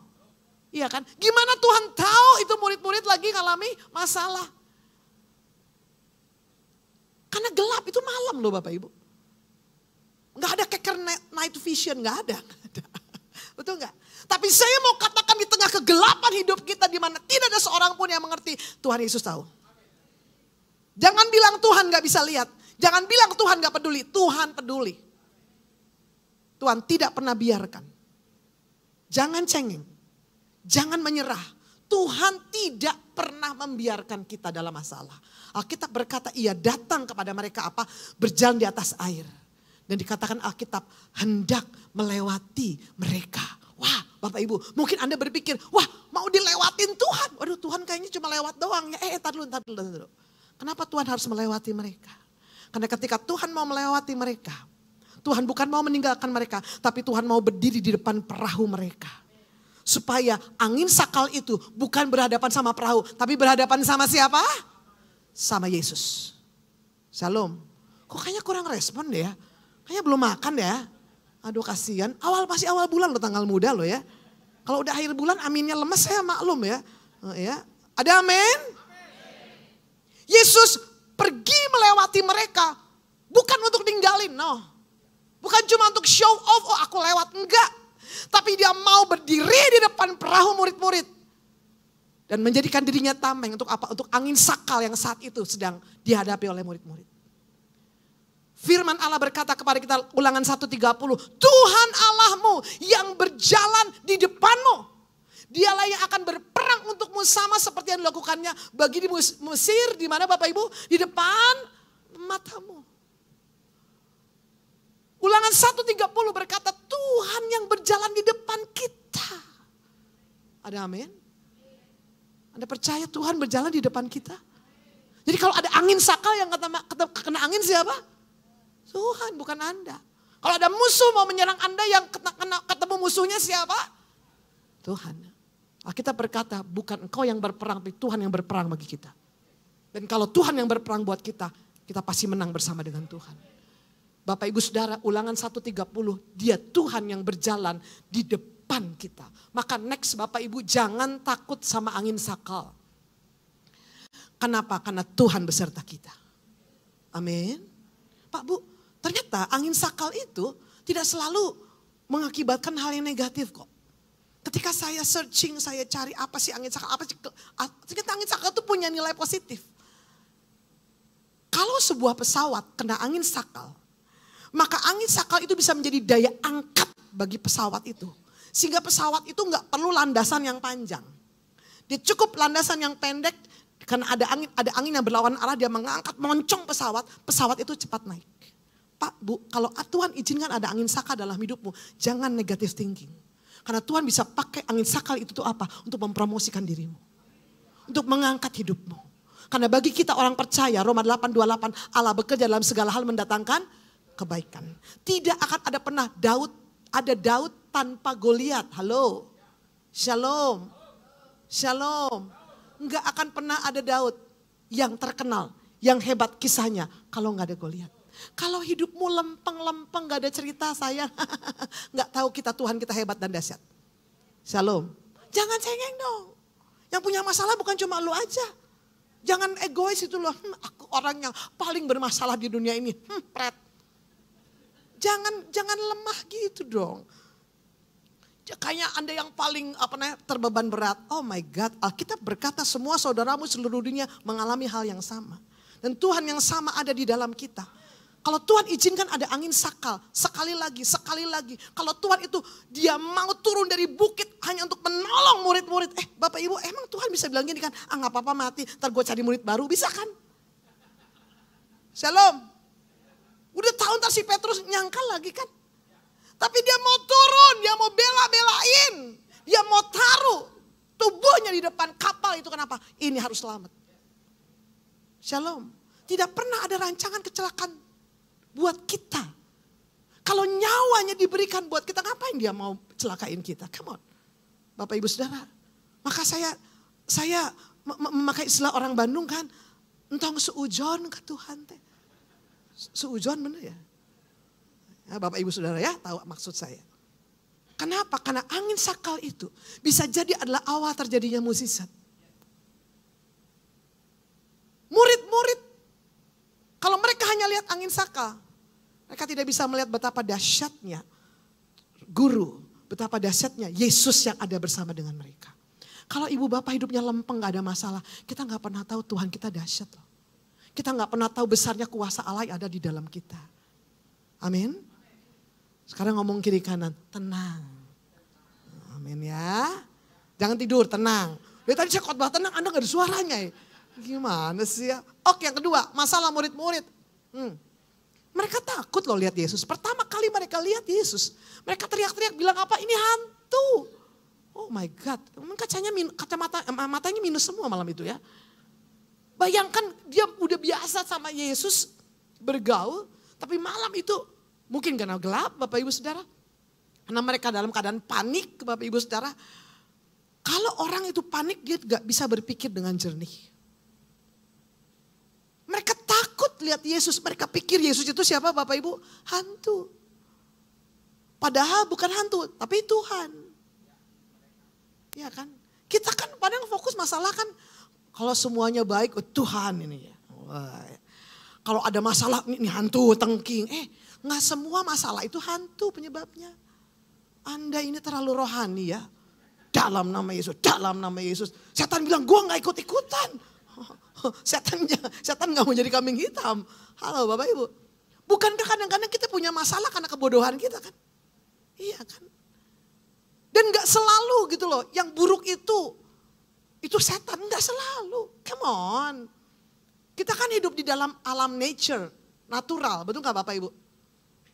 Iya kan? Gimana Tuhan tahu itu murid-murid lagi ngalami masalah? Karena gelap itu malam loh Bapak Ibu. Gak ada keker night vision, gak ada. Betul gak? Tapi saya mau katakan di tengah kegelapan hidup kita di mana tidak ada seorang pun yang mengerti. Tuhan Yesus tahu. Jangan bilang Tuhan gak bisa lihat. Jangan bilang Tuhan gak peduli. Tuhan peduli. Tuhan tidak pernah biarkan. Jangan cengeng. Jangan menyerah. Tuhan tidak pernah membiarkan kita dalam masalah. Alkitab berkata ia datang kepada mereka apa? Berjalan di atas air. Dan dikatakan Alkitab hendak melewati mereka. Wah Bapak Ibu mungkin Anda berpikir wah mau dilewatin Tuhan. Waduh Tuhan kayaknya cuma lewat doang. Tar dulu. Kenapa Tuhan harus melewati mereka? Karena ketika Tuhan mau melewati mereka. Tuhan bukan mau meninggalkan mereka. Tapi Tuhan mau berdiri di depan perahu mereka. Supaya angin sakal itu bukan berhadapan sama perahu. Tapi berhadapan sama siapa? Sama Yesus. Shalom. Kok kayaknya kurang respon deh ya. Kayaknya belum makan ya. Aduh kasihan. Masih awal bulan loh tanggal muda loh ya. Kalau udah akhir bulan aminnya lemes saya maklum ya. Ada amin? Yesus pergi melewati mereka. Bukan untuk ninggalin. No. Bukan cuma untuk show off. Oh aku lewat. Enggak. Tapi dia mau berdiri di depan perahu murid-murid. Dan menjadikan dirinya tameng untuk apa? Untuk angin sakal yang saat itu sedang dihadapi oleh murid-murid. Firman Allah berkata kepada kita Ulangan 1:30. Tuhan Allahmu yang berjalan di depanmu. Dialah yang akan berperang untukmu sama seperti yang dilakukannya bagi di Mesir. Di mana Bapak Ibu? Di depan matamu. Ulangan 1:30 berkata Tuhan yang berjalan di depan kita. Ada amin? Anda percaya Tuhan berjalan di depan kita? Jadi kalau ada angin sakal yang kena angin siapa? Tuhan bukan Anda. Kalau ada musuh mau menyerang Anda yang ketemu musuhnya siapa? Tuhan. Alkitab berkata, bukan engkau yang berperang, tapi Tuhan yang berperang bagi kita. Dan kalau Tuhan yang berperang buat kita, kita pasti menang bersama dengan Tuhan. Bapak Ibu Saudara, Ulangan 1:30, dia Tuhan yang berjalan di depan kita. Maka next Bapak Ibu, jangan takut sama angin sakal. Kenapa? Karena Tuhan beserta kita. Amin. Pak Bu, ternyata angin sakal itu tidak selalu mengakibatkan hal yang negatif kok. Ketika saya searching, saya cari apa sih angin sakal, ternyata angin sakal itu punya nilai positif. Kalau sebuah pesawat kena angin sakal, maka angin sakal itu bisa menjadi daya angkat bagi pesawat itu. Sehingga pesawat itu nggak perlu landasan yang panjang. Dia cukup landasan yang pendek, karena ada angin yang berlawan arah, dia mengangkat moncong pesawat itu cepat naik. Pak Bu, kalau Tuhan izinkan ada angin sakal dalam hidupmu, jangan negative thinking. Karena Tuhan bisa pakai angin sakal itu tuh apa? Untuk mempromosikan dirimu. Untuk mengangkat hidupmu. Karena bagi kita orang percaya, Roma 8:28, Allah bekerja dalam segala hal mendatangkan kebaikan. Tidak akan ada pernah Daud tanpa Goliat. Halo. Shalom. Shalom. Enggak akan pernah ada Daud yang terkenal, yang hebat kisahnya kalau enggak ada Goliat. Kalau hidupmu lempeng-lempeng, gak ada cerita sayang. Gak tahu Tuhan kita hebat dan dahsyat. Shalom. Jangan cengeng dong. Yang punya masalah bukan cuma lu aja. Jangan egois itu loh. Aku orang yang paling bermasalah di dunia ini. Pret. Jangan lemah gitu dong. Kayaknya Anda yang paling terbeban berat. Oh my God, Alkitab berkata semua saudaramu seluruh dunia mengalami hal yang sama. Dan Tuhan yang sama ada di dalam kita. Kalau Tuhan izinkan ada angin sakal, sekali lagi. Kalau Tuhan itu dia mau turun dari bukit hanya untuk menolong murid-murid. Bapak Ibu, emang Tuhan bisa bilang gini kan, gak apa-apa mati, ntar gue cari murid baru, bisa kan? Shalom. Udah tahu ntar si Petrus nyangkal lagi kan. Tapi dia mau turun, dia mau bela-belain. Dia mau taruh tubuhnya di depan kapal itu, kenapa? Ini harus selamat. Shalom. Tidak pernah ada rancangan kecelakaan buat kita. Kalau nyawanya diberikan buat kita, ngapain dia mau celakain kita? Come on. Bapak Ibu Saudara. Maka saya memakai istilah orang Bandung kan. Entong seujon ke Tuhan teh. Seujon bener ya? Bapak Ibu Saudara ya tahu maksud saya. Kenapa? Karena angin sakal itu bisa jadi adalah awal terjadinya mukjizat. Murid-murid, kalau mereka hanya lihat angin sakal, mereka tidak bisa melihat betapa dahsyatnya guru, betapa dahsyatnya Yesus yang ada bersama dengan mereka. Kalau ibu bapak hidupnya lempeng gak ada masalah, kita gak pernah tahu Tuhan kita dahsyat loh. Kita gak pernah tahu besarnya kuasa Allah yang ada di dalam kita. Amin. Sekarang ngomong kiri kanan, tenang. Amin ya. Jangan tidur, tenang. Ya tadi saya khotbah tenang, Anda gak ada suaranya ya. Gimana sih ya? Oke, yang kedua, masalah murid-murid. Mereka takut loh lihat Yesus. Pertama kali mereka lihat Yesus, mereka teriak-teriak bilang apa? Ini hantu. Oh my God, matanya minus semua malam itu ya. Bayangkan dia udah biasa sama Yesus bergaul, tapi malam itu mungkin karena gelap Bapak Ibu Saudara. Karena mereka dalam keadaan panik Bapak Ibu Saudara. Kalau orang itu panik dia gak bisa berpikir dengan jernih. Mereka takut lihat Yesus. Mereka pikir Yesus itu siapa Bapak Ibu? Hantu. Padahal bukan hantu, tapi Tuhan. Ya kan? Kita kan padahal fokus masalah kan. Kalau semuanya baik, Tuhan ini ya. Wah, ya. Kalau ada masalah, ini hantu, tengking. Gak semua masalah itu hantu penyebabnya. Anda ini terlalu rohani ya. Dalam nama Yesus, dalam nama Yesus. Setan bilang, gue gak ikut-ikutan. Setan gak mau jadi kambing hitam. Halo Bapak Ibu. Bukankah kadang-kadang kita punya masalah karena kebodohan kita kan? Iya kan? Dan gak selalu gitu loh. Yang buruk itu setan, gak selalu. Come on. Kita kan hidup di dalam alam nature, natural. Betul gak Bapak Ibu?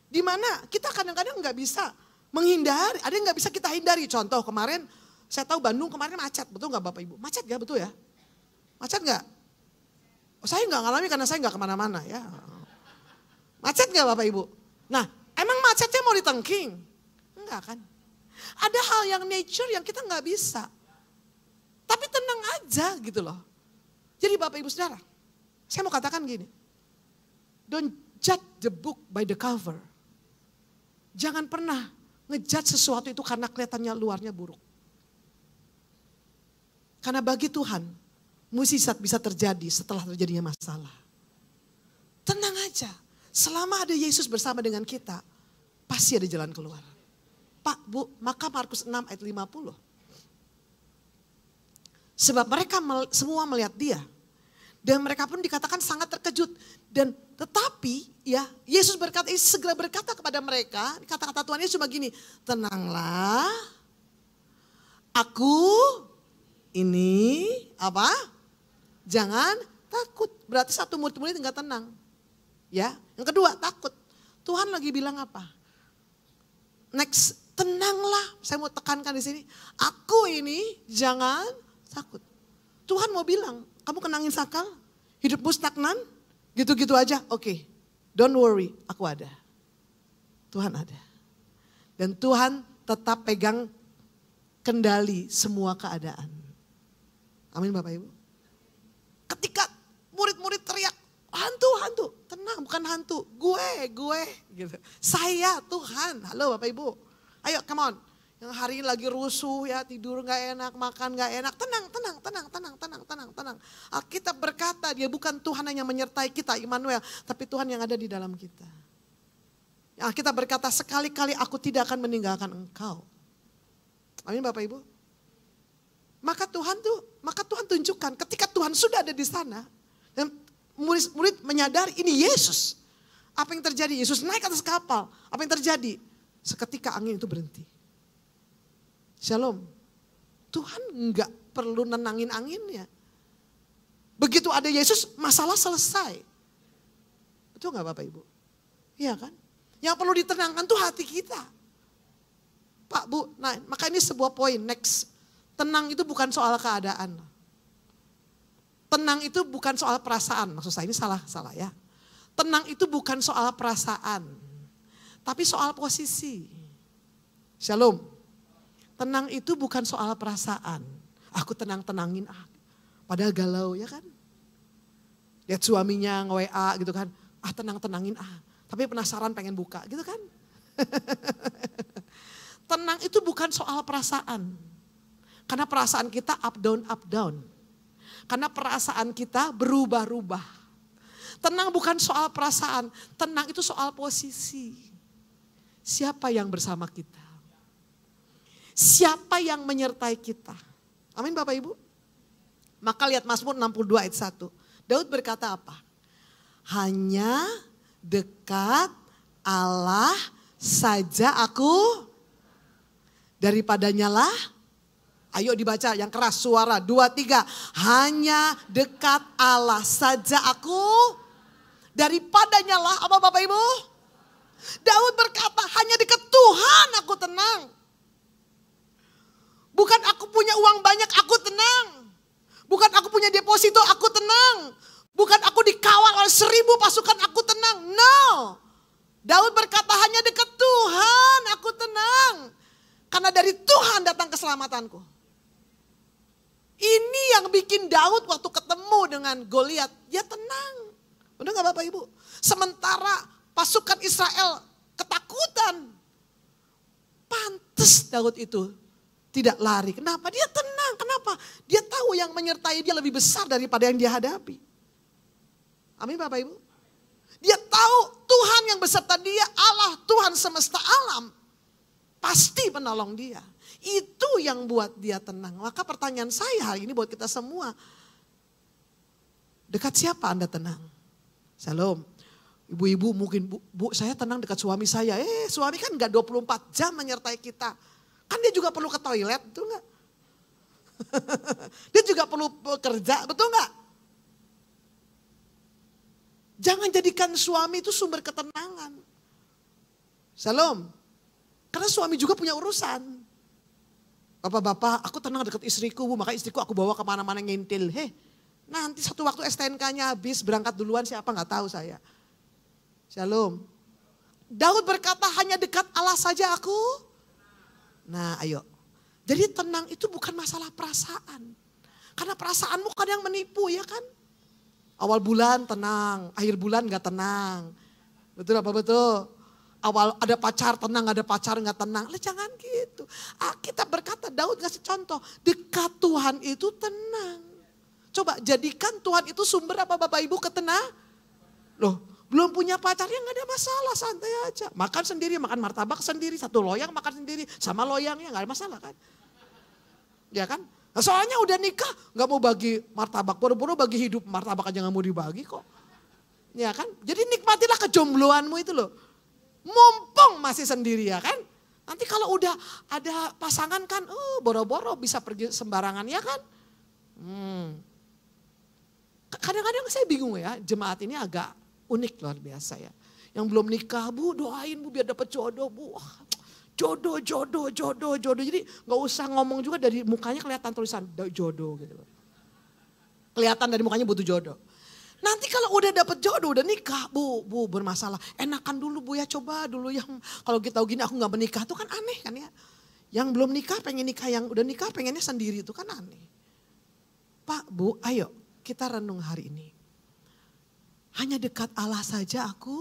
Dimana kita kadang-kadang gak bisa menghindari. Ada yang gak bisa kita hindari. Contoh kemarin, saya tahu Bandung kemarin macet. Betul gak Bapak Ibu? Macet gak? Betul ya? Macet gak? Saya nggak ngalami karena saya nggak kemana-mana ya. Macet nggak Bapak Ibu? Nah emang macetnya mau ditengking? Enggak kan? Ada hal yang nature yang kita nggak bisa. Tapi tenang aja gitu loh. Jadi Bapak Ibu Saudara, saya mau katakan gini. Don't judge the book by the cover. Jangan pernah ngejudge sesuatu itu karena kelihatannya luarnya buruk. Karena bagi Tuhan, mukjizat bisa terjadi setelah terjadinya masalah. Tenang aja, selama ada Yesus bersama dengan kita, pasti ada jalan keluar. Pak, Bu, maka Markus 6 ayat 50. Sebab mereka semua melihat dia. Dan mereka pun dikatakan sangat terkejut. Dan tetapi ya Yesus berkata, segera berkata kepada mereka, kata-kata Tuhan Yesus cuma gini, tenanglah, aku ini apa? Jangan takut. Berarti satu murid-murid enggak tenang. Ya, yang kedua takut. Tuhan lagi bilang apa? Next, tenanglah. Saya mau tekankan di sini. Aku ini jangan takut. Tuhan mau bilang, kamu kenangin sakal? Hidupmu stagnan? Gitu-gitu aja? Oke. Don't worry, aku ada. Tuhan ada. Dan Tuhan tetap pegang kendali semua keadaan. Amin Bapak Ibu. Ketika murid-murid teriak, hantu, tenang bukan hantu, gue gitu. Saya Tuhan, halo Bapak Ibu. Ayo come on, yang hari ini lagi rusuh ya, tidur gak enak, makan gak enak, tenang. Alkitab berkata dia bukan Tuhan yang menyertai kita, Immanuel, tapi Tuhan yang ada di dalam kita. Alkitab berkata sekali-kali aku tidak akan meninggalkan engkau. Amin Bapak Ibu. Maka Tuhan tunjukkan ketika Tuhan sudah ada di sana. Dan murid menyadari ini Yesus. Apa yang terjadi? Yesus naik atas kapal. Apa yang terjadi? Seketika angin itu berhenti. Shalom. Tuhan enggak perlu nenangin anginnya. Begitu ada Yesus, masalah selesai. Betul enggak Bapak Ibu? Iya kan? Yang perlu ditenangkan tuh hati kita. Pak, Bu, nah maka ini sebuah poin, next. Tenang itu bukan soal keadaan. Tenang itu bukan soal perasaan, maksud saya ini salah ya. Tenang itu bukan soal perasaan, tapi soal posisi. Shalom. Tenang itu bukan soal perasaan. Aku tenangin padahal galau ya kan. Lihat suaminya nge-WA gitu kan, tenangin tapi penasaran pengen buka gitu kan. Tenang itu bukan soal perasaan. Karena perasaan kita up down. Karena perasaan kita berubah-ubah. Tenang bukan soal perasaan, tenang itu soal posisi. Siapa yang bersama kita? Siapa yang menyertai kita? Amin Bapak Ibu. Maka lihat Mazmur 62 ayat 1. Daud berkata apa? Hanya dekat Allah saja aku, daripadanya lah. Ayo dibaca yang keras, suara 2, 3. Hanya dekat Allah saja aku, daripadanya lah apa Bapak Ibu? Daud berkata hanya dekat Tuhan aku tenang. Bukan aku punya uang banyak aku tenang. Bukan aku punya deposito aku tenang. Bukan aku dikawal oleh 1000 pasukan aku tenang. No. Daud berkata hanya dekat Tuhan aku tenang. Karena dari Tuhan datang keselamatanku. Ini yang bikin Daud waktu ketemu dengan Goliat, dia tenang. Benar gak Bapak Ibu? Sementara pasukan Israel ketakutan. Pantes Daud itu tidak lari. Kenapa? Dia tenang. Kenapa? Dia tahu yang menyertai dia lebih besar daripada yang dia hadapi. Amin Bapak Ibu. Dia tahu Tuhan yang beserta dia, Allah Tuhan semesta alam. Pasti menolong dia. Itu yang buat dia tenang. Maka pertanyaan saya hari ini buat kita semua. Dekat siapa Anda tenang? Shalom. Ibu-ibu mungkin, Bu saya tenang dekat suami saya. Suami kan gak 24 jam menyertai kita. Kan dia juga perlu ke toilet, betul gak? Dia juga perlu bekerja, betul gak? Jangan jadikan suami itu sumber ketenangan. Shalom. Karena suami juga punya urusan. Bapak-bapak, aku tenang dekat istriku, Bu, maka istriku aku bawa kemana-mana ngintil. Nanti satu waktu STNK-nya habis, berangkat duluan siapa gak tahu saya. Shalom. Daud berkata hanya dekat Allah saja aku. Nah ayo. Jadi tenang itu bukan masalah perasaan. Karena perasaanmu kadang menipu ya kan. Awal bulan tenang, akhir bulan gak tenang. Betul apa betul? Awal ada pacar tenang, ada pacar gak tenang. Lah jangan gitu. Kita berkata, Daud ngasih contoh. Dekat Tuhan itu tenang. Coba jadikan Tuhan itu sumber apa Bapak Ibu ketenang? Loh belum punya pacar ya gak ada masalah, santai aja. Makan sendiri, makan martabak sendiri. Satu loyang makan sendiri, sama loyangnya gak ada masalah kan. Ya kan? Nah, soalnya udah nikah gak mau bagi martabak. Boro-boro bagi hidup, martabak aja gak mau dibagi kok. Ya kan? Jadi nikmatilah kejombloanmu itu loh. Mumpung masih sendiri ya kan. Nanti kalau udah ada pasangan kan, boro-boro bisa pergi sembarangan ya kan. Kadang-kadang saya bingung ya, jemaat ini agak unik luar biasa ya. Yang belum nikah, Bu doain Bu biar dapat jodoh Bu. Wah, jodoh. Jadi gak usah ngomong juga dari mukanya kelihatan tulisan jodoh gitu. Kelihatan dari mukanya butuh jodoh. Nanti kalau udah dapet jodoh, udah nikah, Bu bermasalah. Enakan dulu Bu ya, coba dulu yang kalau kita tahu gini aku gak menikah tuh kan aneh kan ya. Yang belum nikah pengen nikah, yang udah nikah pengennya sendiri itu kan aneh. Pak, Bu, ayo kita renung hari ini. Hanya dekat Allah saja aku.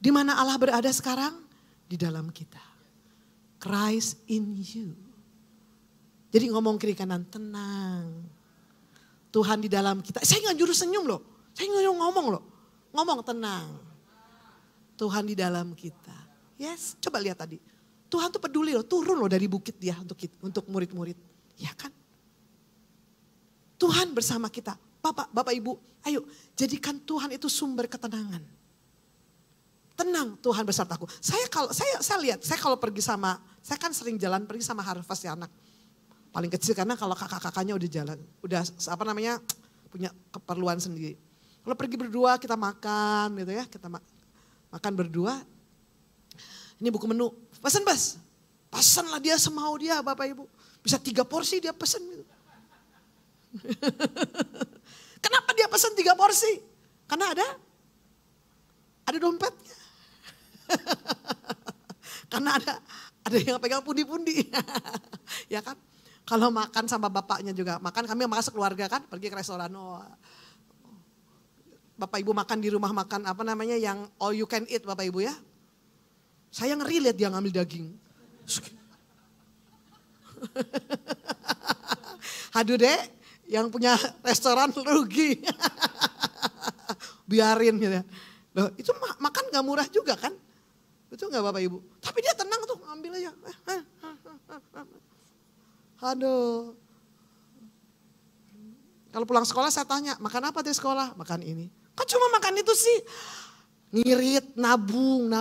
Di mana Allah berada sekarang? Di dalam kita. Christ in you. Jadi ngomong kiri kanan, tenang. Tuhan di dalam kita. Saya gak nyuruh senyum loh. Saya gak nyuruh ngomong loh. Ngomong tenang. Tuhan di dalam kita. Yes, coba lihat tadi. Tuhan tuh peduli loh, turun loh dari bukit dia untuk murid-murid. Ya kan? Tuhan bersama kita. Bapak Ibu, ayo jadikan Tuhan itu sumber ketenangan. Tenang Tuhan besertaku. Saya lihat, saya kalau pergi sama, saya kan sering jalan pergi sama Harvest ya anak. Paling kecil karena kalau kakak-kakaknya udah jalan. Udah punya keperluan sendiri. Kalau pergi berdua kita makan gitu ya. Kita makan berdua. Ini buku menu. Pesan Bas. Pesanlah dia semau dia Bapak Ibu. Bisa 3 porsi dia pesan gitu. Kenapa dia pesan 3 porsi? Karena ada dompetnya. Karena ada yang pegang pundi-pundi. Ya kan? Kalau makan sama bapaknya juga, kami makan sekeluarga kan, pergi ke restoran. Bapak Ibu makan di rumah makan yang all you can eat Bapak Ibu ya. Saya ngeri lihat dia ngambil daging. Aduh Dek, yang punya restoran rugi. Biarin gitu ya. Loh, itu makan gak murah juga kan? Betul gak Bapak Ibu? Tapi dia tenang tuh, ambil aja. Aduh. Kalau pulang sekolah saya tanya, makan apa di sekolah? Makan ini. Kok cuma makan itu sih? Ngirit, nabung.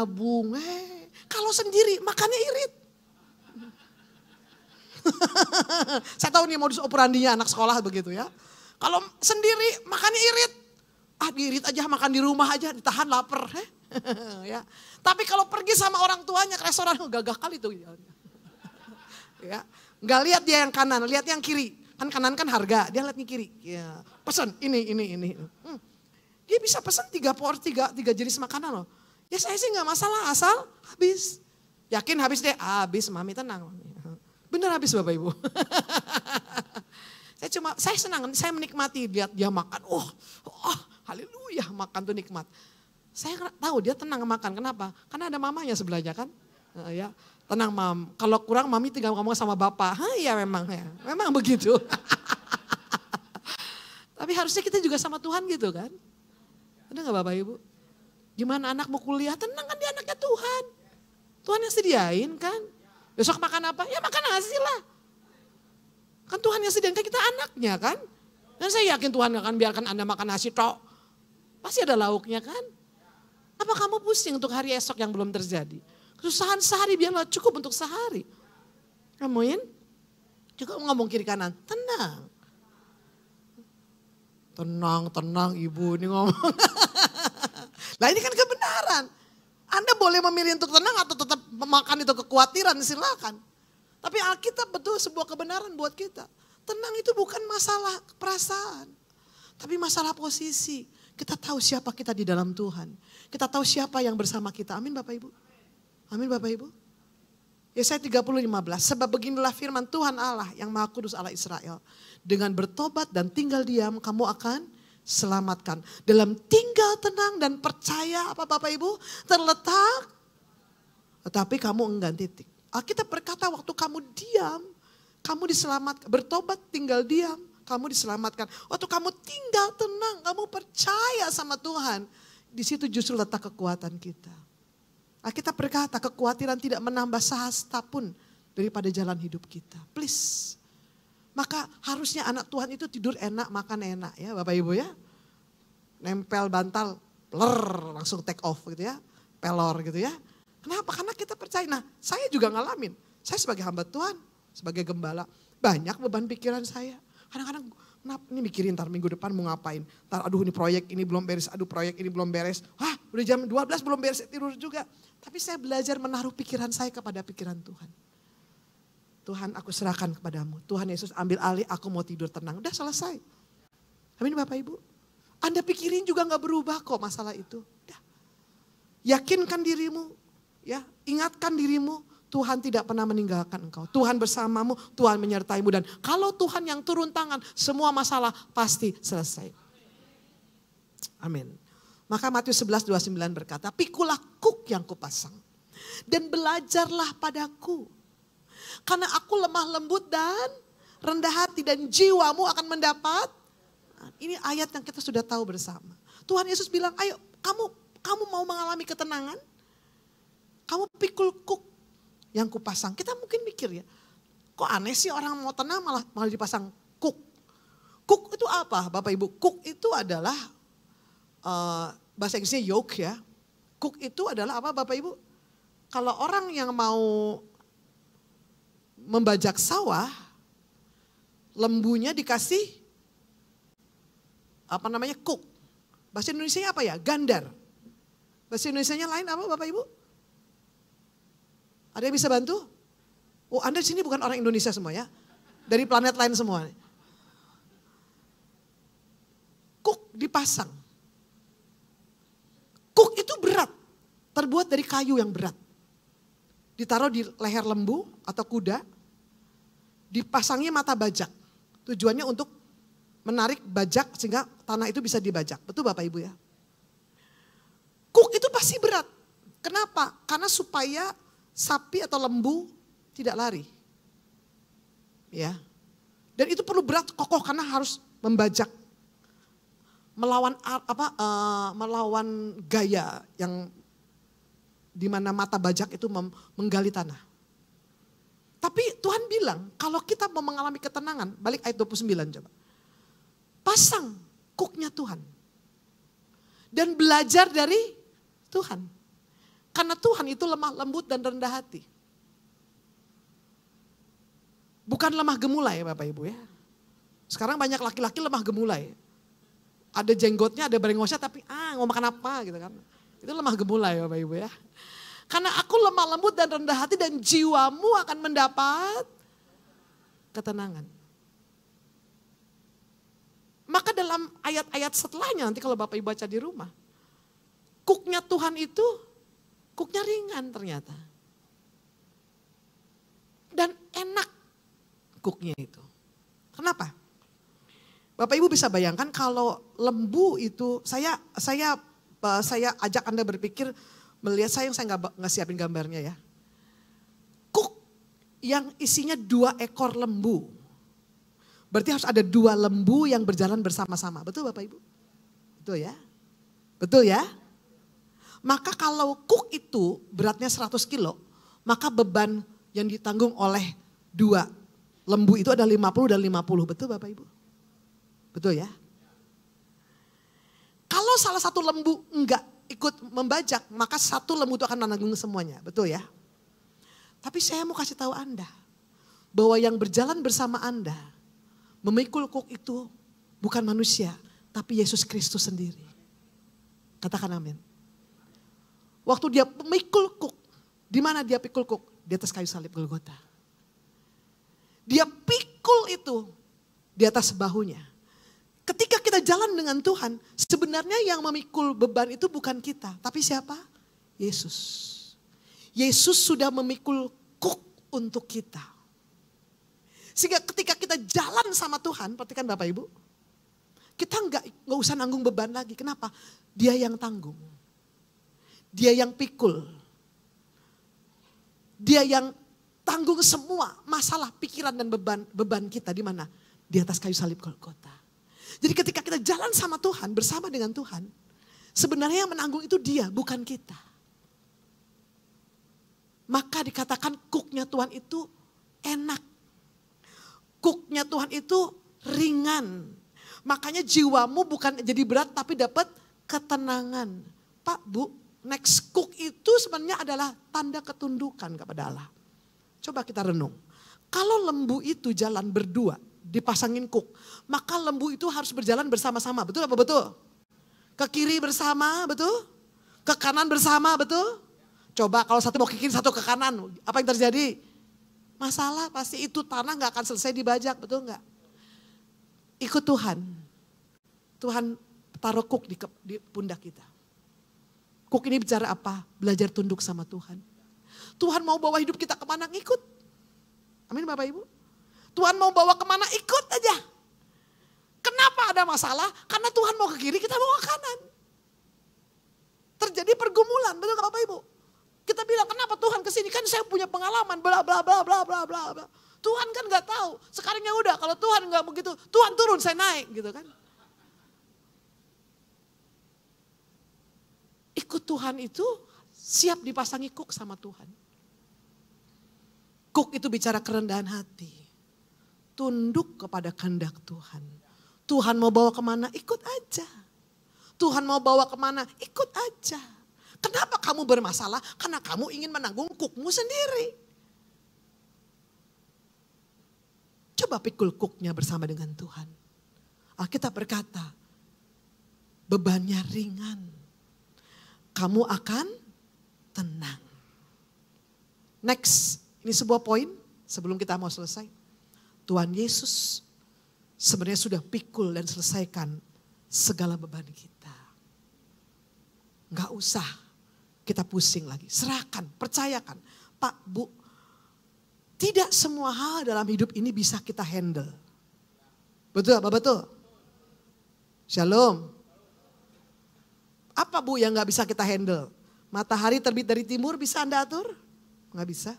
Kalau sendiri makannya irit. Saya tahu nih modus operandinya anak sekolah begitu ya. Kalau sendiri makannya irit. Irit aja makan di rumah aja ditahan lapar. Ya. Tapi kalau pergi sama orang tuanya ke restoran gagah kali tuh. Ya. Nggak lihat dia yang kanan, lihat yang kiri. Kan kanan kan harga, dia lihat yang kiri. Ya. Pesan ini. Dia bisa pesan 3 jenis makanan loh. Ya saya sih nggak masalah asal habis. Yakin habis deh, habis Mami tenang. Bener habis Bapak Ibu. Saya senang, saya menikmati lihat dia makan. Haleluya makan tuh nikmat. Saya tahu dia tenang makan, kenapa? Karena ada mamanya sebelahnya kan. Ya, tenang Mam, kalau kurang Mami tinggal ngomong sama Bapak. Ya memang begitu. Tapi harusnya kita juga sama Tuhan gitu kan. Ada gak Bapak Ibu? Gimana anak mau kuliah, tenang kan dia anaknya Tuhan. Tuhan yang sediain kan. Besok makan apa? Ya makan nasi lah. Kan Tuhan yang sediain, kan kita anaknya kan. Dan saya yakin Tuhan gak akan biarkan Anda makan nasi tok. Pasti ada lauknya kan. Apa kamu pusing untuk hari esok yang belum terjadi? Kesusahan sehari biarlah cukup untuk sehari. Amin. Juga ngomong kiri kanan, tenang. Tenang ibu ini ngomong. Nah ini kan kebenaran. Anda boleh memilih untuk tenang atau tetap memakan itu kekhawatiran, silakan. Tapi Alkitab betul sebuah kebenaran buat kita. Tenang itu bukan masalah perasaan. Tapi masalah posisi. Kita tahu siapa kita di dalam Tuhan. Kita tahu siapa yang bersama kita. Amin Bapak Ibu. Amin Bapak Ibu. Yesaya 30:15. Sebab beginilah firman Tuhan Allah yang Maha Kudus Allah Israel. Dengan bertobat dan tinggal diam kamu akan selamatkan. Dalam tinggal tenang dan percaya apa Bapak Ibu terletak. Tetapi kamu enggan titik. Alkitab berkata waktu kamu diam, kamu diselamatkan. Bertobat tinggal diam, kamu diselamatkan. Waktu kamu tinggal tenang, kamu percaya sama Tuhan. Di situ justru letak kekuatan kita. Alkitab berkata kekhawatiran tidak menambah sehasta pun daripada jalan hidup kita. Please. Maka harusnya anak Tuhan itu tidur enak, makan enak ya Bapak Ibu ya. Nempel bantal, langsung take off gitu ya. Pelor gitu ya. Kenapa? Karena kita percaya. Nah saya juga ngalamin. Saya sebagai hamba Tuhan, sebagai gembala. Banyak beban pikiran saya. Kadang-kadang ini mikirin ntar minggu depan mau ngapain. Ntar aduh ini proyek ini belum beres, aduh proyek ini belum beres. Wah udah jam 12 belum beres, tidur juga. Tapi saya belajar menaruh pikiran saya kepada pikiran Tuhan. Tuhan aku serahkan kepadamu. Tuhan Yesus ambil alih, aku mau tidur tenang. Udah selesai. Amin Bapak Ibu. Anda pikirin juga gak berubah kok masalah itu. Udah. Yakinkan dirimu. Ya, ingatkan dirimu. Tuhan tidak pernah meninggalkan engkau. Tuhan bersamamu, Tuhan menyertaimu. Dan kalau Tuhan yang turun tangan, semua masalah pasti selesai. Amin. Maka Matius 11:29 berkata, pikulah kuk yang kupasang. Dan belajarlah padaku. Karena aku lemah lembut dan rendah hati. Dan jiwamu akan mendapat. Ini ayat yang kita sudah tahu bersama. Tuhan Yesus bilang, ayo kamu mau mengalami ketenangan? Kamu pikul kuk yang kupasang. Kita mungkin mikir ya, kok aneh sih orang mau tenang malah dipasang kuk. Kuk itu apa Bapak Ibu? Kuk itu adalah bahasa Inggrisnya yoke ya. Kuk itu adalah apa Bapak Ibu? Kalau orang yang mau membajak sawah, lembunya dikasih kuk. Bahasa Indonesianya apa ya? Gandar. Bahasa Indonesianya lain apa Bapak Ibu? Ada yang bisa bantu? Oh Anda di sini bukan orang Indonesia semua ya? Dari planet lain semua. Kuk dipasang. Kuk itu berat. Terbuat dari kayu yang berat. Ditaruh di leher lembu atau kuda. Dipasangnya mata bajak. Tujuannya untuk menarik bajak sehingga tanah itu bisa dibajak. Betul Bapak Ibu ya? Kuk itu pasti berat. Kenapa? Karena supaya sapi atau lembu tidak lari. Ya. Dan itu perlu berat kokoh karena harus membajak. Melawan gaya yang dimana mata bajak itu menggali tanah. Tapi Tuhan bilang kalau kita mau mengalami ketenangan, balik ayat 29 coba. Pasang kuknya Tuhan. Dan belajar dari Tuhan. Karena Tuhan itu lemah lembut dan rendah hati. Bukan lemah gemulai Bapak Ibu ya. Sekarang banyak laki-laki lemah gemulai. Ada jenggotnya, ada berengosnya tapi mau makan apa gitu kan. Itu lemah gemulai Bapak Ibu ya. Karena aku lemah lembut dan rendah hati dan jiwamu akan mendapat ketenangan. Maka dalam ayat-ayat setelahnya nanti kalau Bapak Ibu baca di rumah. Kuknya Tuhan itu, kuknya ringan ternyata. Dan enak kuknya itu. Kenapa? Bapak Ibu bisa bayangkan kalau lembu itu, saya ajak Anda berpikir, melihat saya nggak siapin gambarnya ya. Kuk yang isinya 2 ekor lembu. Berarti harus ada 2 lembu yang berjalan bersama-sama. Betul Bapak Ibu? Betul ya? Betul ya? Maka kalau kuk itu beratnya 100 kilo, maka beban yang ditanggung oleh 2 lembu itu ada 50 dan 50. Betul Bapak Ibu? Betul ya? Kalau salah satu lembu enggak ikut membajak, maka satu lembu itu akan menanggung semuanya. Betul ya? Tapi saya mau kasih tahu Anda, bahwa yang berjalan bersama Anda, memikul kuk itu bukan manusia, tapi Yesus Kristus sendiri. Katakan amin. Waktu dia memikul kuk, di mana dia pikul kuk? Di atas kayu salib Golgota. Dia pikul itu di atas bahunya. Ketika kita jalan dengan Tuhan, sebenarnya yang memikul beban itu bukan kita, tapi siapa? Yesus. Yesus sudah memikul kuk untuk kita. Sehingga ketika kita jalan sama Tuhan, perhatikan Bapak Ibu, kita nggak usah nanggung beban lagi. Kenapa? Dia yang tanggung. Dia yang pikul. Dia yang tanggung semua masalah, pikiran dan beban kita di mana? Di atas kayu salib Golgota. Jadi ketika kita jalan sama Tuhan, bersama dengan Tuhan, sebenarnya yang menanggung itu Dia, bukan kita. Maka dikatakan kuknya Tuhan itu enak. Kuknya Tuhan itu ringan. Makanya jiwamu bukan jadi berat tapi dapat ketenangan. Pak, Bu, next cook itu sebenarnya adalah tanda ketundukan kepada Allah. Coba kita renung. Kalau lembu itu jalan berdua, dipasangin cook, maka lembu itu harus berjalan bersama-sama. Betul apa betul? Ke kiri bersama, betul? Ke kanan bersama, betul? Coba kalau satu mau ke kiri, satu ke kanan, apa yang terjadi? Masalah pasti itu tanah gak akan selesai dibajak, betul gak? Ikut Tuhan. Tuhan taruh cook di pundak kita. Cook ini bicara apa? Belajar tunduk sama Tuhan. Tuhan mau bawa hidup kita kemana, ngikut. Amin Bapak Ibu. Tuhan mau bawa kemana, ikut aja. Kenapa ada masalah? Karena Tuhan mau ke kiri, kita mau ke kanan. Terjadi pergumulan, betul gak Bapak Ibu? Kita bilang kenapa Tuhan kesini, kan saya punya pengalaman bla bla bla bla bla bla bla. Tuhan kan gak tahu. Sekarang ya udah, kalau Tuhan gak begitu, Tuhan turun saya naik gitu kan. Ikut Tuhan itu siap dipasangi cook sama Tuhan. Cook itu bicara kerendahan hati. Tunduk kepada kehendak Tuhan. Tuhan mau bawa kemana, ikut aja. Tuhan mau bawa kemana, ikut aja. Kenapa kamu bermasalah? Karena kamu ingin menanggung cookmu sendiri. Coba pikul cooknya bersama dengan Tuhan. Alkitab berkata, bebannya ringan. Kamu akan tenang. Next, ini sebuah poin sebelum kita mau selesai. Tuhan Yesus sebenarnya sudah pikul dan selesaikan segala beban kita. Gak usah kita pusing lagi, serahkan, percayakan. Pak, Bu, tidak semua hal dalam hidup ini bisa kita handle. Betul apa betul? Shalom. Apa Bu yang gak bisa kita handle? Matahari terbit dari timur bisa Anda atur? Gak bisa.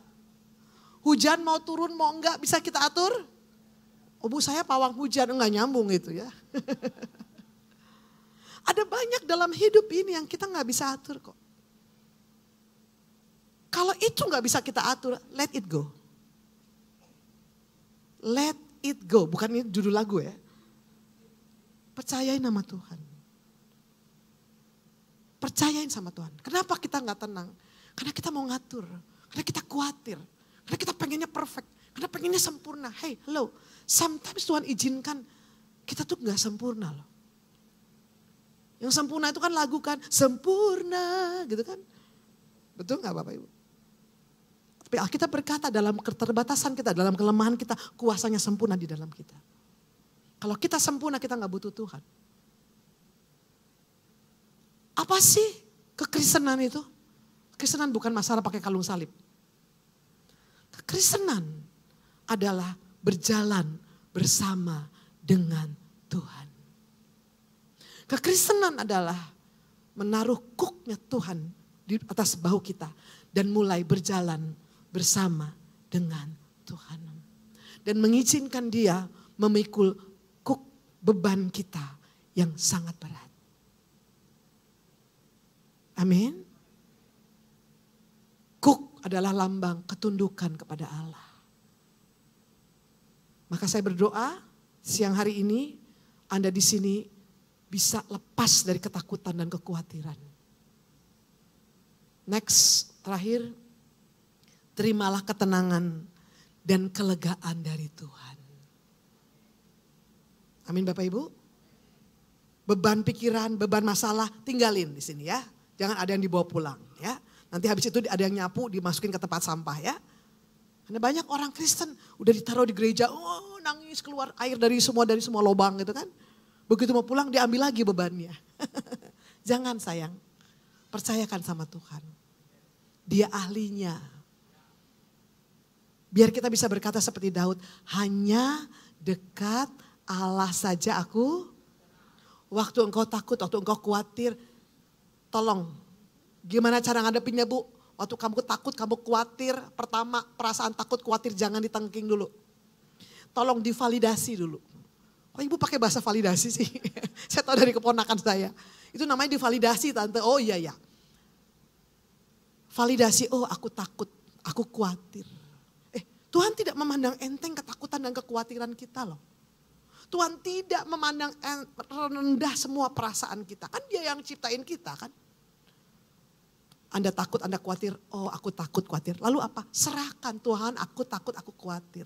Hujan mau turun mau enggak bisa kita atur? Oh Bu, saya pawang hujan, enggak nyambung itu ya. Ada banyak dalam hidup ini yang kita gak bisa atur kok. Kalau itu gak bisa kita atur, let it go. Let it go, bukan ini judul lagu ya. Percayain sama Tuhan. Percayain sama Tuhan. Kenapa kita gak tenang? Karena kita mau ngatur, karena kita khawatir, karena kita pengennya perfect, karena pengennya sempurna. Hey, hello, sometimes Tuhan izinkan kita tuh gak sempurna loh. Yang sempurna itu kan lagu kan, sempurna gitu kan. Betul gak Bapak Ibu? Tapi Alkitab berkata dalam keterbatasan kita, dalam kelemahan kita, kuasanya sempurna di dalam kita. Kalau kita sempurna kita gak butuh Tuhan. Apa sih kekristenan itu? Kekristenan bukan masalah pakai kalung salib. Kekristenan adalah berjalan bersama dengan Tuhan. Kekristenan adalah menaruh cooknya Tuhan di atas bahu kita dan mulai berjalan bersama dengan Tuhan. Dan mengizinkan Dia memikul cook beban kita yang sangat berat. Amin. Cook adalah lambang ketundukan kepada Allah. Maka saya berdoa siang hari ini Anda di sini bisa lepas dari ketakutan dan kekhawatiran. Next, terakhir, terimalah ketenangan dan kelegaan dari Tuhan. Amin Bapak Ibu. Beban pikiran, beban masalah tinggalin di sini ya. Jangan ada yang dibawa pulang ya. Nanti habis itu ada yang nyapu dimasukin ke tempat sampah ya. Karena banyak orang Kristen udah ditaruh di gereja, oh nangis keluar air dari semua lubang gitu kan. Begitu mau pulang diambil lagi bebannya. Jangan sayang, percayakan sama Tuhan. Dia ahlinya. Biar kita bisa berkata seperti Daud, hanya dekat Allah saja aku. Waktu engkau takut, waktu engkau khawatir, tolong. Gimana cara ngadepinnya Bu? Waktu kamu takut, kamu khawatir, pertama perasaan takut, khawatir jangan ditengking dulu. Tolong divalidasi dulu. Kok Ibu pakai bahasa validasi sih? Saya tahu dari keponakan saya. Itu namanya divalidasi Tante. Oh iya ya. Validasi, oh aku takut, aku khawatir. Tuhan tidak memandang enteng ketakutan dan kekhawatiran kita loh. Tuhan tidak memandang rendah semua perasaan kita. Kan Dia yang ciptain kita kan. Anda takut, Anda khawatir. Oh aku takut, khawatir. Lalu apa? Serahkan Tuhan, aku takut, aku khawatir.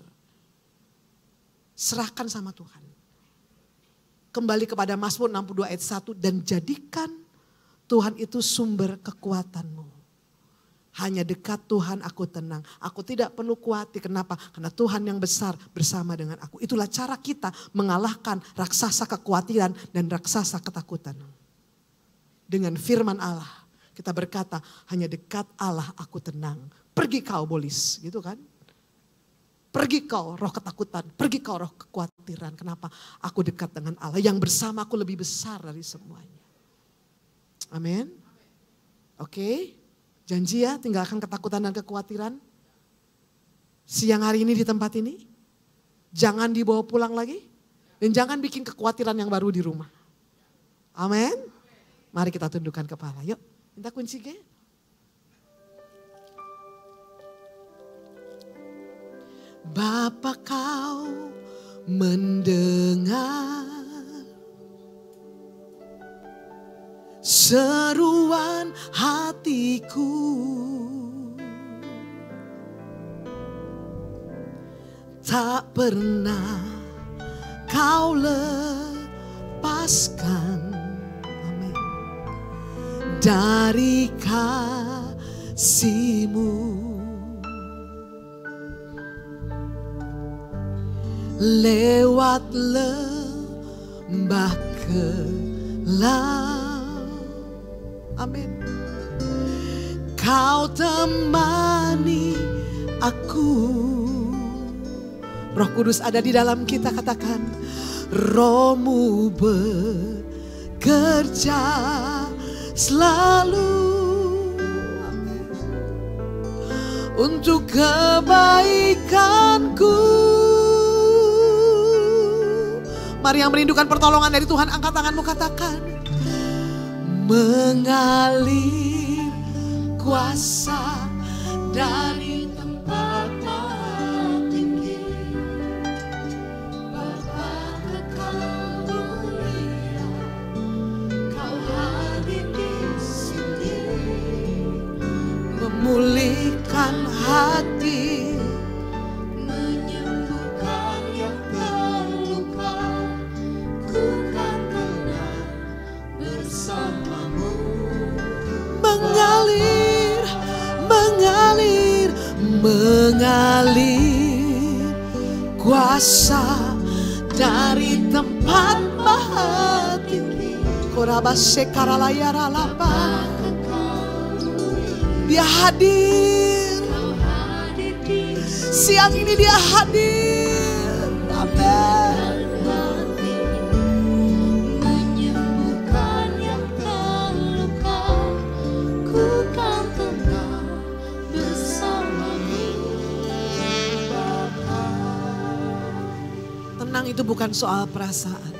Serahkan sama Tuhan. Kembali kepada Mazmur 62 ayat 1. Dan jadikan Tuhan itu sumber kekuatanmu. Hanya dekat Tuhan aku tenang. Aku tidak perlu khawatir. Kenapa? Karena Tuhan yang besar bersama dengan aku. Itulah cara kita mengalahkan raksasa kekhawatiran dan raksasa ketakutan. Dengan firman Allah. Kita berkata hanya dekat Allah aku tenang. Pergi kau bolis gitu kan. Pergi kau roh ketakutan. Pergi kau roh kekhawatiran. Kenapa? Aku dekat dengan Allah. Yang bersama aku lebih besar dari semuanya. Amin. Oke. Janji ya tinggalkan ketakutan dan kekhawatiran. Siang hari ini di tempat ini. Jangan dibawa pulang lagi. Dan jangan bikin kekhawatiran yang baru di rumah. Amin. Mari kita tundukkan kepala. Yuk minta kunci G. Bapa kau mendengar seruan hatiku, tak pernah kau lepaskan, amin, dari kasih-Mu. Lewat lembah kelam, amin, kau temani aku. Roh Kudus ada di dalam kita, katakan Roh-Mu bekerja selalu, amin, untuk kebaikanku. Mari yang merindukan pertolongan dari Tuhan, angkat tanganmu, katakan mengalir kuasa dari tempat maha tinggi, Bapa kekal mulia, kau hadir di sini, memulihkan hati, menyembuhkan yang terluka, ku kan tenang bersamamu. Mengalir, mengalir, mengalir kuasa dari tempat maha tinggi. Korabase karalayara lapa. Dia hadir. Siang ini Dia hadir. Amin. Tenang itu bukan soal perasaan,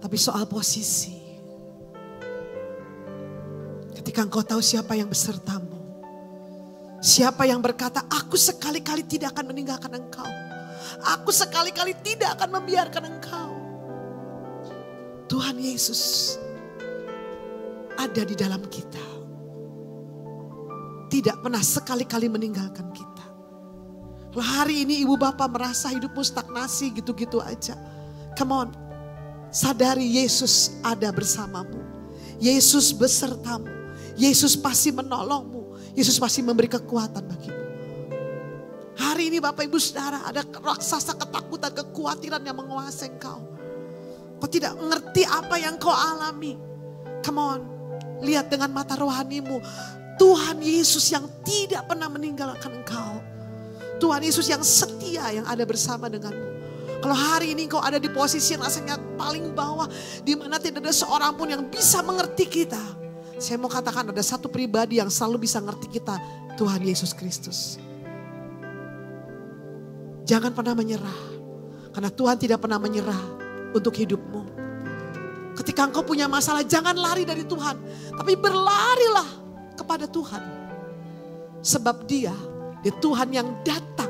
tapi soal posisi. Ketika engkau tahu siapa yang besertamu, siapa yang berkata, aku sekali-kali tidak akan meninggalkan engkau, aku sekali-kali tidak akan membiarkan engkau. Tuhan Yesus ada di dalam kita, tidak pernah sekali-kali meninggalkan kita. Kalau hari ini ibu bapak merasa hidupmu stagnasi gitu-gitu aja, come on, sadari Yesus ada bersamamu. Yesus besertamu. Yesus pasti menolongmu. Yesus pasti memberi kekuatan bagimu. Hari ini Bapak Ibu Saudara, ada raksasa ketakutan, kekhawatiran yang menguasai engkau. Kau tidak mengerti apa yang kau alami. Come on, lihat dengan mata rohanimu. Tuhan Yesus yang tidak pernah meninggalkan engkau. Tuhan Yesus yang setia yang ada bersama denganmu. Kalau hari ini engkau ada di posisi yang rasanya paling bawah, di mana tidak ada seorang pun yang bisa mengerti kita. Saya mau katakan ada satu pribadi yang selalu bisa mengerti kita, Tuhan Yesus Kristus. Jangan pernah menyerah, karena Tuhan tidak pernah menyerah untuk hidupmu. Ketika engkau punya masalah, jangan lari dari Tuhan, tapi berlarilah kepada Tuhan. Sebab dia Tuhan yang datang.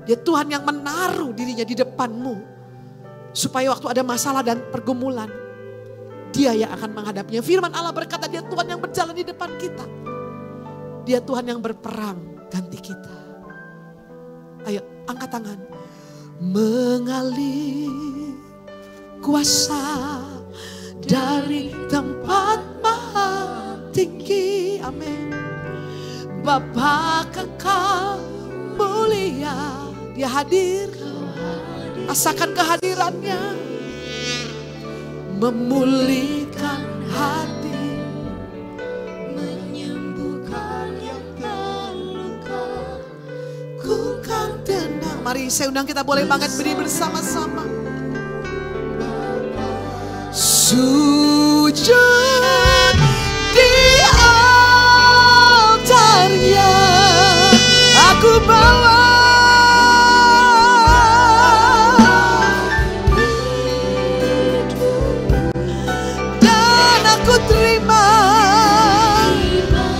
Dia Tuhan yang menaruh dirinya di depanmu. Supaya waktu ada masalah dan pergumulan, dia yang akan menghadapinya. Firman Allah berkata, dia Tuhan yang berjalan di depan kita. Dia Tuhan yang berperang ganti kita. Ayo angkat tangan. Mengalir kuasa dari tempat maha tinggi, amin. Bapa kekal mulia, dia hadir. Rasakan kehadirannya, memulihkan hati, menyembuhkan yang terluka. ku kan tenang. Mari saya undang kita boleh banget beri bersama-sama. Sujud di altarnya aku bawa, dan aku terima.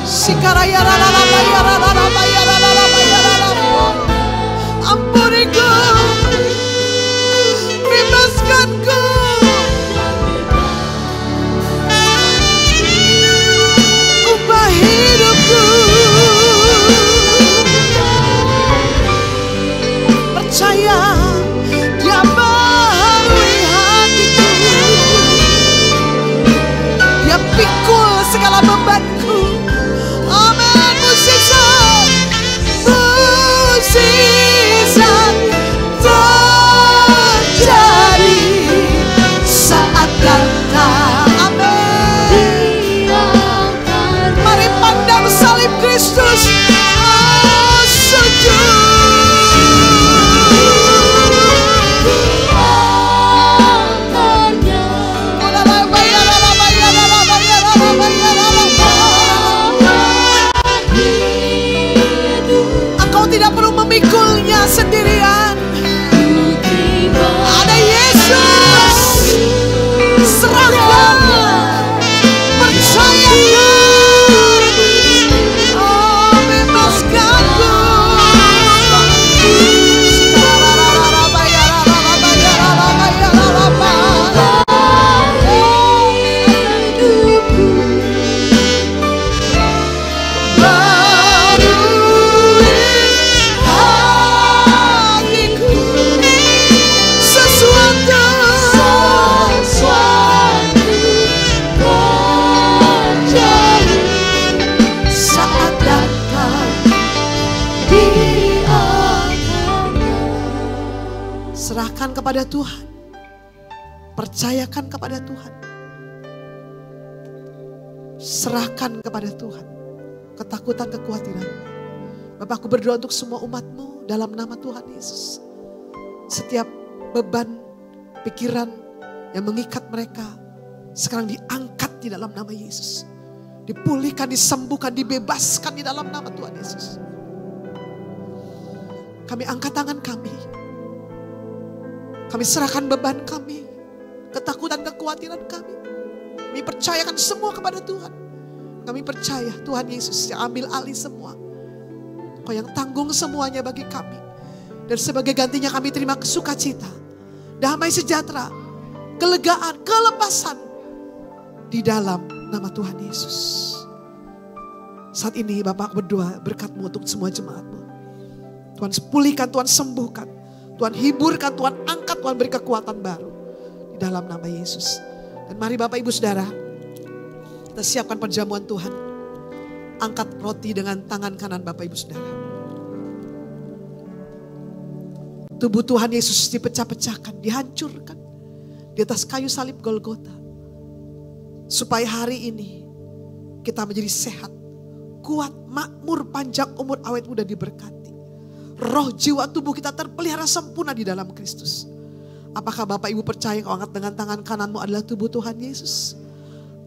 Sikaraya ampuniku, bebaskanku. Percaya dia baharui hatiku, dia pikul segala bebanku. Amin. Mukjizat terjadi saat datang. Amin. Mari pandang salib Kristus. Sujud. Tidak perlu memikulnya sendirian. Ada Yesus. Serahkan, percayakan. Oh, bebaskanku. Serahkan kepada Tuhan. Percayakan kepada Tuhan. Serahkan kepada Tuhan. Ketakutan, kekhawatiran. Bapak, aku berdoa untuk semua umat-Mu dalam nama Tuhan Yesus. Setiap beban, pikiran yang mengikat mereka sekarang diangkat di dalam nama Yesus. Dipulihkan, disembuhkan, dibebaskan di dalam nama Tuhan Yesus. Kami angkat tangan kami. Kami serahkan beban kami, ketakutan, kekhawatiran kami. Kami percayakan semua kepada Tuhan. Kami percaya Tuhan Yesus yang ambil alih semua. Kau yang tanggung semuanya bagi kami. Dan sebagai gantinya kami terima sukacita, damai sejahtera, kelegaan, kelepasan di dalam nama Tuhan Yesus. Saat ini Bapak berdoa berkat-Mu untuk semua jemaat-Mu. Tuhan pulihkan, Tuhan sembuhkan. Tuhan hiburkan, Tuhan angkat, Tuhan beri kekuatan baru. Di dalam nama Yesus. Dan mari Bapak Ibu Saudara, kita siapkan perjamuan Tuhan. Angkat roti dengan tangan kanan Bapak Ibu Saudara. Tubuh Tuhan Yesus dipecah-pecahkan, dihancurkan. Di atas kayu salib Golgota. Supaya hari ini kita menjadi sehat. kuat, makmur, panjang umur, awet muda, diberkati. Roh, jiwa, tubuh kita terpelihara sempurna di dalam Kristus. Apakah Bapak Ibu percaya kau angkat dengan tangan kananmu adalah tubuh Tuhan Yesus?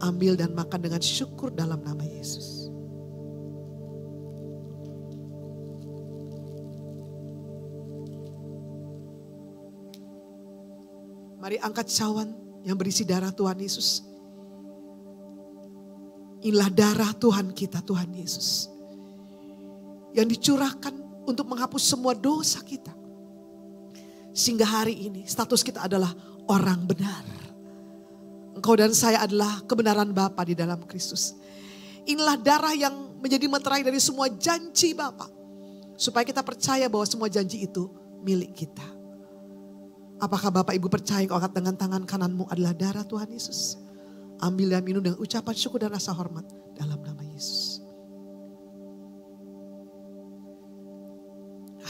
Ambil dan makan dengan syukur dalam nama Yesus. Mari angkat cawan yang berisi darah Tuhan Yesus. Inilah darah Tuhan kita, Tuhan Yesus. Yang dicurahkan untuk menghapus semua dosa kita. Sehingga hari ini status kita adalah orang benar. Engkau dan saya adalah kebenaran Bapa di dalam Kristus. Inilah darah yang menjadi meterai dari semua janji Bapa. Supaya kita percaya bahwa semua janji itu milik kita. Apakah Bapak Ibu percaya kau angkat dengan tangan kananmu adalah darah Tuhan Yesus? Ambil dan minum dengan ucapan syukur dan rasa hormat dalam nama Yesus.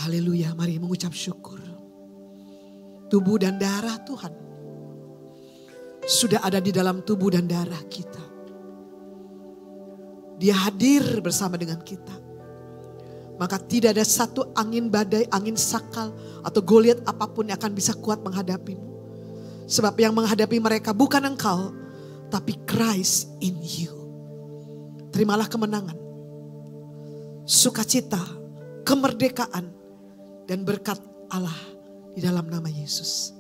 Haleluya, mari mengucap syukur. Tubuh dan darah Tuhan sudah ada di dalam tubuh dan darah kita. Dia hadir bersama dengan kita. Maka tidak ada satu angin badai, angin sakal atau Goliat apapun yang akan bisa kuat menghadapimu. Sebab yang menghadapi mereka bukan engkau, tapi Christ in you. Terimalah kemenangan, sukacita, kemerdekaan, dan berkat Allah di dalam nama Yesus.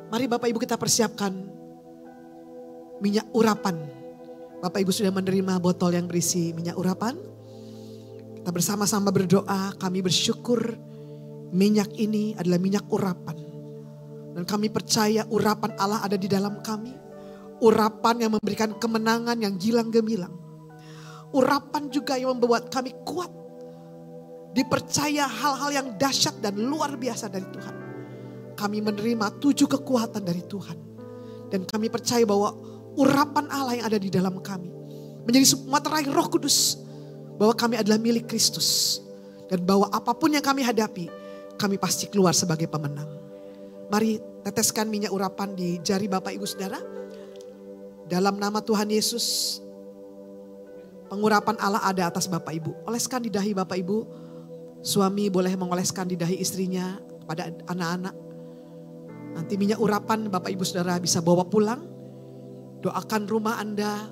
Mari Bapak Ibu kita persiapkan minyak urapan. Bapak Ibu sudah menerima botol yang berisi minyak urapan. Kita bersama-sama berdoa, kami bersyukur minyak ini adalah minyak urapan. Dan kami percaya urapan Allah ada di dalam kami. Urapan yang memberikan kemenangan yang gilang gemilang. Urapan juga yang membuat kami kuat. Dipercaya hal-hal yang dahsyat dan luar biasa dari Tuhan. Kami menerima 7 kekuatan dari Tuhan. Dan kami percaya bahwa urapan Allah yang ada di dalam kami menjadi materai Roh Kudus. Bahwa kami adalah milik Kristus. Dan bahwa apapun yang kami hadapi, kami pasti keluar sebagai pemenang. Mari teteskan minyak urapan di jari Bapak Ibu Saudara. Dalam nama Tuhan Yesus, pengurapan Allah ada atas Bapak Ibu. Oleskan di dahi Bapak Ibu. Suami boleh mengoleskan di dahi istrinya kepada anak-anak. Nanti minyak urapan Bapak Ibu Saudara bisa bawa pulang. Doakan rumah Anda,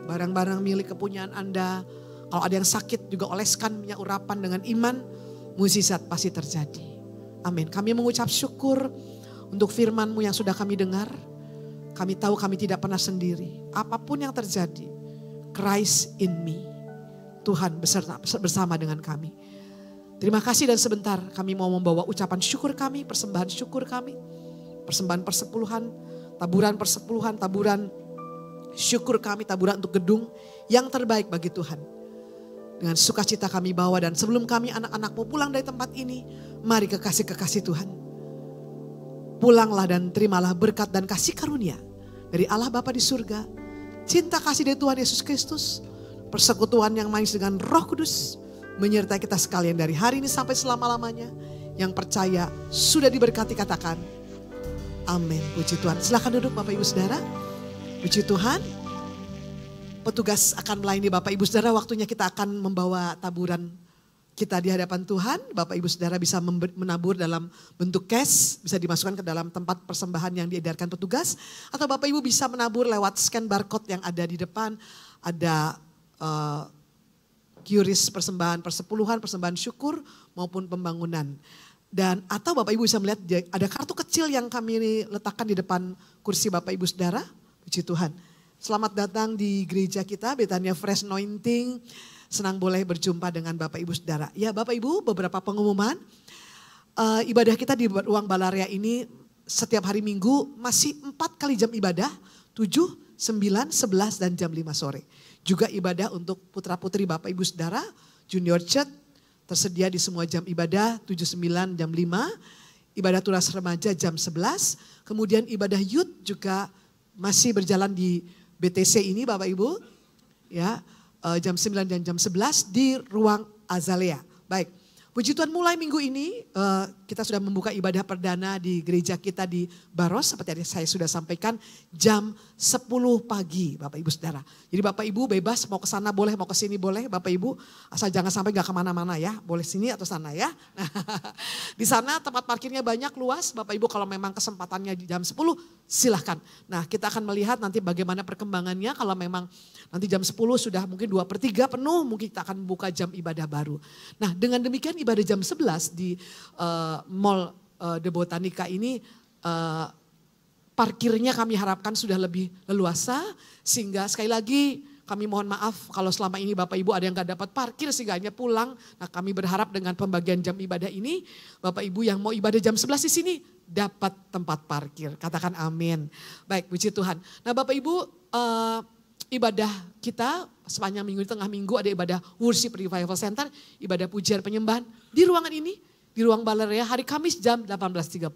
barang-barang milik kepunyaan Anda. Kalau ada yang sakit juga oleskan minyak urapan dengan iman. Mukjizat pasti terjadi. Amin. Kami mengucap syukur untuk firman-Mu yang sudah kami dengar. Kami tahu kami tidak pernah sendiri. Apapun yang terjadi, Christ in me. Tuhan bersama dengan kami. Terima kasih dan sebentar kami mau membawa ucapan syukur kami, persembahan syukur kami. Persembahan persepuluhan, taburan syukur kami, taburan untuk gedung yang terbaik bagi Tuhan. Dengan sukacita kami bawa dan sebelum kami anak-anakmu pulang dari tempat ini, mari kekasih-kekasih Tuhan. Pulanglah dan terimalah berkat dan kasih karunia dari Allah Bapa di surga. Cinta kasih dari Tuhan Yesus Kristus. Persekutuan yang manis dengan Roh Kudus. Menyertai kita sekalian dari hari ini sampai selama-lamanya. Yang percaya sudah diberkati, katakan amin. Puji Tuhan. Silakan duduk Bapak Ibu Saudara. Puji Tuhan. Petugas akan melayani Bapak Ibu Saudara. Waktunya kita akan membawa taburan kita di hadapan Tuhan. Bapak Ibu Saudara bisa menabur dalam bentuk cash. Bisa dimasukkan ke dalam tempat persembahan yang diedarkan petugas. Atau Bapak Ibu bisa menabur lewat scan barcode yang ada di depan. Ada QRIS persembahan persepuluhan, persembahan syukur maupun pembangunan. Dan atau Bapak Ibu bisa melihat ada kartu kecil yang kami letakkan di depan kursi Bapak Ibu Saudara. Puji Tuhan. Selamat datang di gereja kita, Betania Fresh Anointing. Senang boleh berjumpa dengan Bapak Ibu Saudara. Ya Bapak Ibu, beberapa pengumuman. Ibadah kita di ruang Balaria ini setiap hari Minggu masih 4 kali jam ibadah. 7, 9, 11 dan jam 5 sore. Juga ibadah untuk putra-putri Bapak Ibu Saudara. Junior Church tersedia di semua jam ibadah. 7, 9, jam 5. Ibadah tunas remaja jam 11. Kemudian ibadah youth juga masih berjalan di BTC ini Bapak Ibu, ya jam 9 dan jam 11 di ruang Azalea. Baik, Puji Tuhan, mulai minggu ini kita sudah membuka ibadah perdana di gereja kita di Baros. Seperti yang saya sudah sampaikan, jam 10 pagi Bapak Ibu Saudara. Jadi Bapak Ibu bebas mau ke sana boleh, mau ke sini boleh Bapak Ibu. Asal jangan sampai gak kemana-mana ya, boleh sini atau sana ya. Di sana tempat parkirnya banyak, luas. Bapak Ibu kalau memang kesempatannya di jam 10 silahkan. Nah kita akan melihat nanti bagaimana perkembangannya. Kalau memang nanti jam 10 sudah mungkin 2/3 penuh, mungkin kita akan buka jam ibadah baru. Nah dengan demikian ibadah jam 11 di Mall The Botanica ini parkirnya kami harapkan sudah lebih leluasa. Sehingga sekali lagi kami mohon maaf kalau selama ini Bapak Ibu ada yang gak dapat parkir sehingga hanya pulang. Nah kami berharap dengan pembagian jam ibadah ini Bapak Ibu yang mau ibadah jam 11 di sini dapat tempat parkir. Katakan amin. Baik, puji Tuhan. Nah Bapak Ibu ibadah kita sepanjang minggu di tengah minggu ada ibadah Worship Revival Center, ibadah pujian penyembahan di ruangan ini, di ruang Balarea hari Kamis jam 18.30.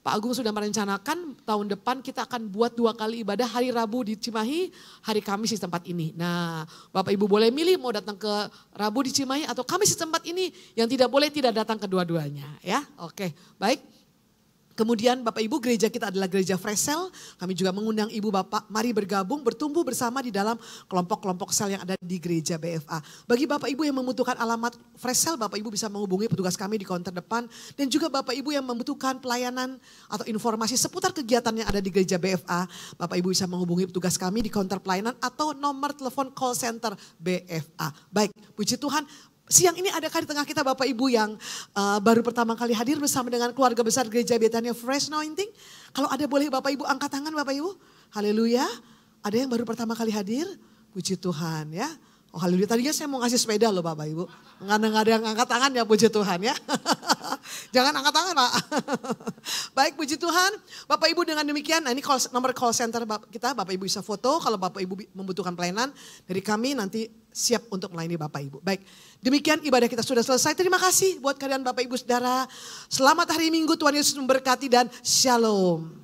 Pak Agung sudah merencanakan tahun depan kita akan buat 2 kali ibadah, hari Rabu di Cimahi, hari Kamis di tempat ini. Nah Bapak Ibu boleh milih mau datang ke Rabu di Cimahi atau Kamis di tempat ini, yang tidak boleh tidak datang kedua-duanya ya. Oke, baik. Kemudian Bapak Ibu gereja kita adalah gereja Fresh Cell. Kami juga mengundang Ibu Bapak mari bergabung bertumbuh bersama di dalam kelompok-kelompok sel yang ada di gereja BFA. Bagi Bapak Ibu yang membutuhkan alamat Fresh Cell, Bapak Ibu bisa menghubungi petugas kami di counter depan. Dan juga Bapak Ibu yang membutuhkan pelayanan atau informasi seputar kegiatan yang ada di gereja BFA. Bapak Ibu bisa menghubungi petugas kami di counter pelayanan atau nomor telepon call center BFA. Baik, puji Tuhan. Siang ini adakah di tengah kita Bapak Ibu yang baru pertama kali hadir bersama dengan keluarga besar gereja Betania Fresh Anointing? Kalau ada boleh Bapak Ibu angkat tangan Bapak Ibu. Haleluya. Ada yang baru pertama kali hadir? Puji Tuhan ya. Oh haleluya, tadinya saya mau ngasih sepeda loh Bapak Ibu. Nggak ada yang angkat tangan ya, puji Tuhan ya. Jangan angkat tangan Pak. Baik, puji Tuhan. Bapak Ibu dengan demikian, nah ini nomor call center kita, Bapak Ibu bisa foto kalau Bapak Ibu membutuhkan pelayanan dari kami nanti siap untuk melayani Bapak Ibu. Baik, demikian ibadah kita sudah selesai. Terima kasih buat kalian Bapak Ibu Saudara. Selamat hari Minggu, Tuhan Yesus memberkati dan shalom.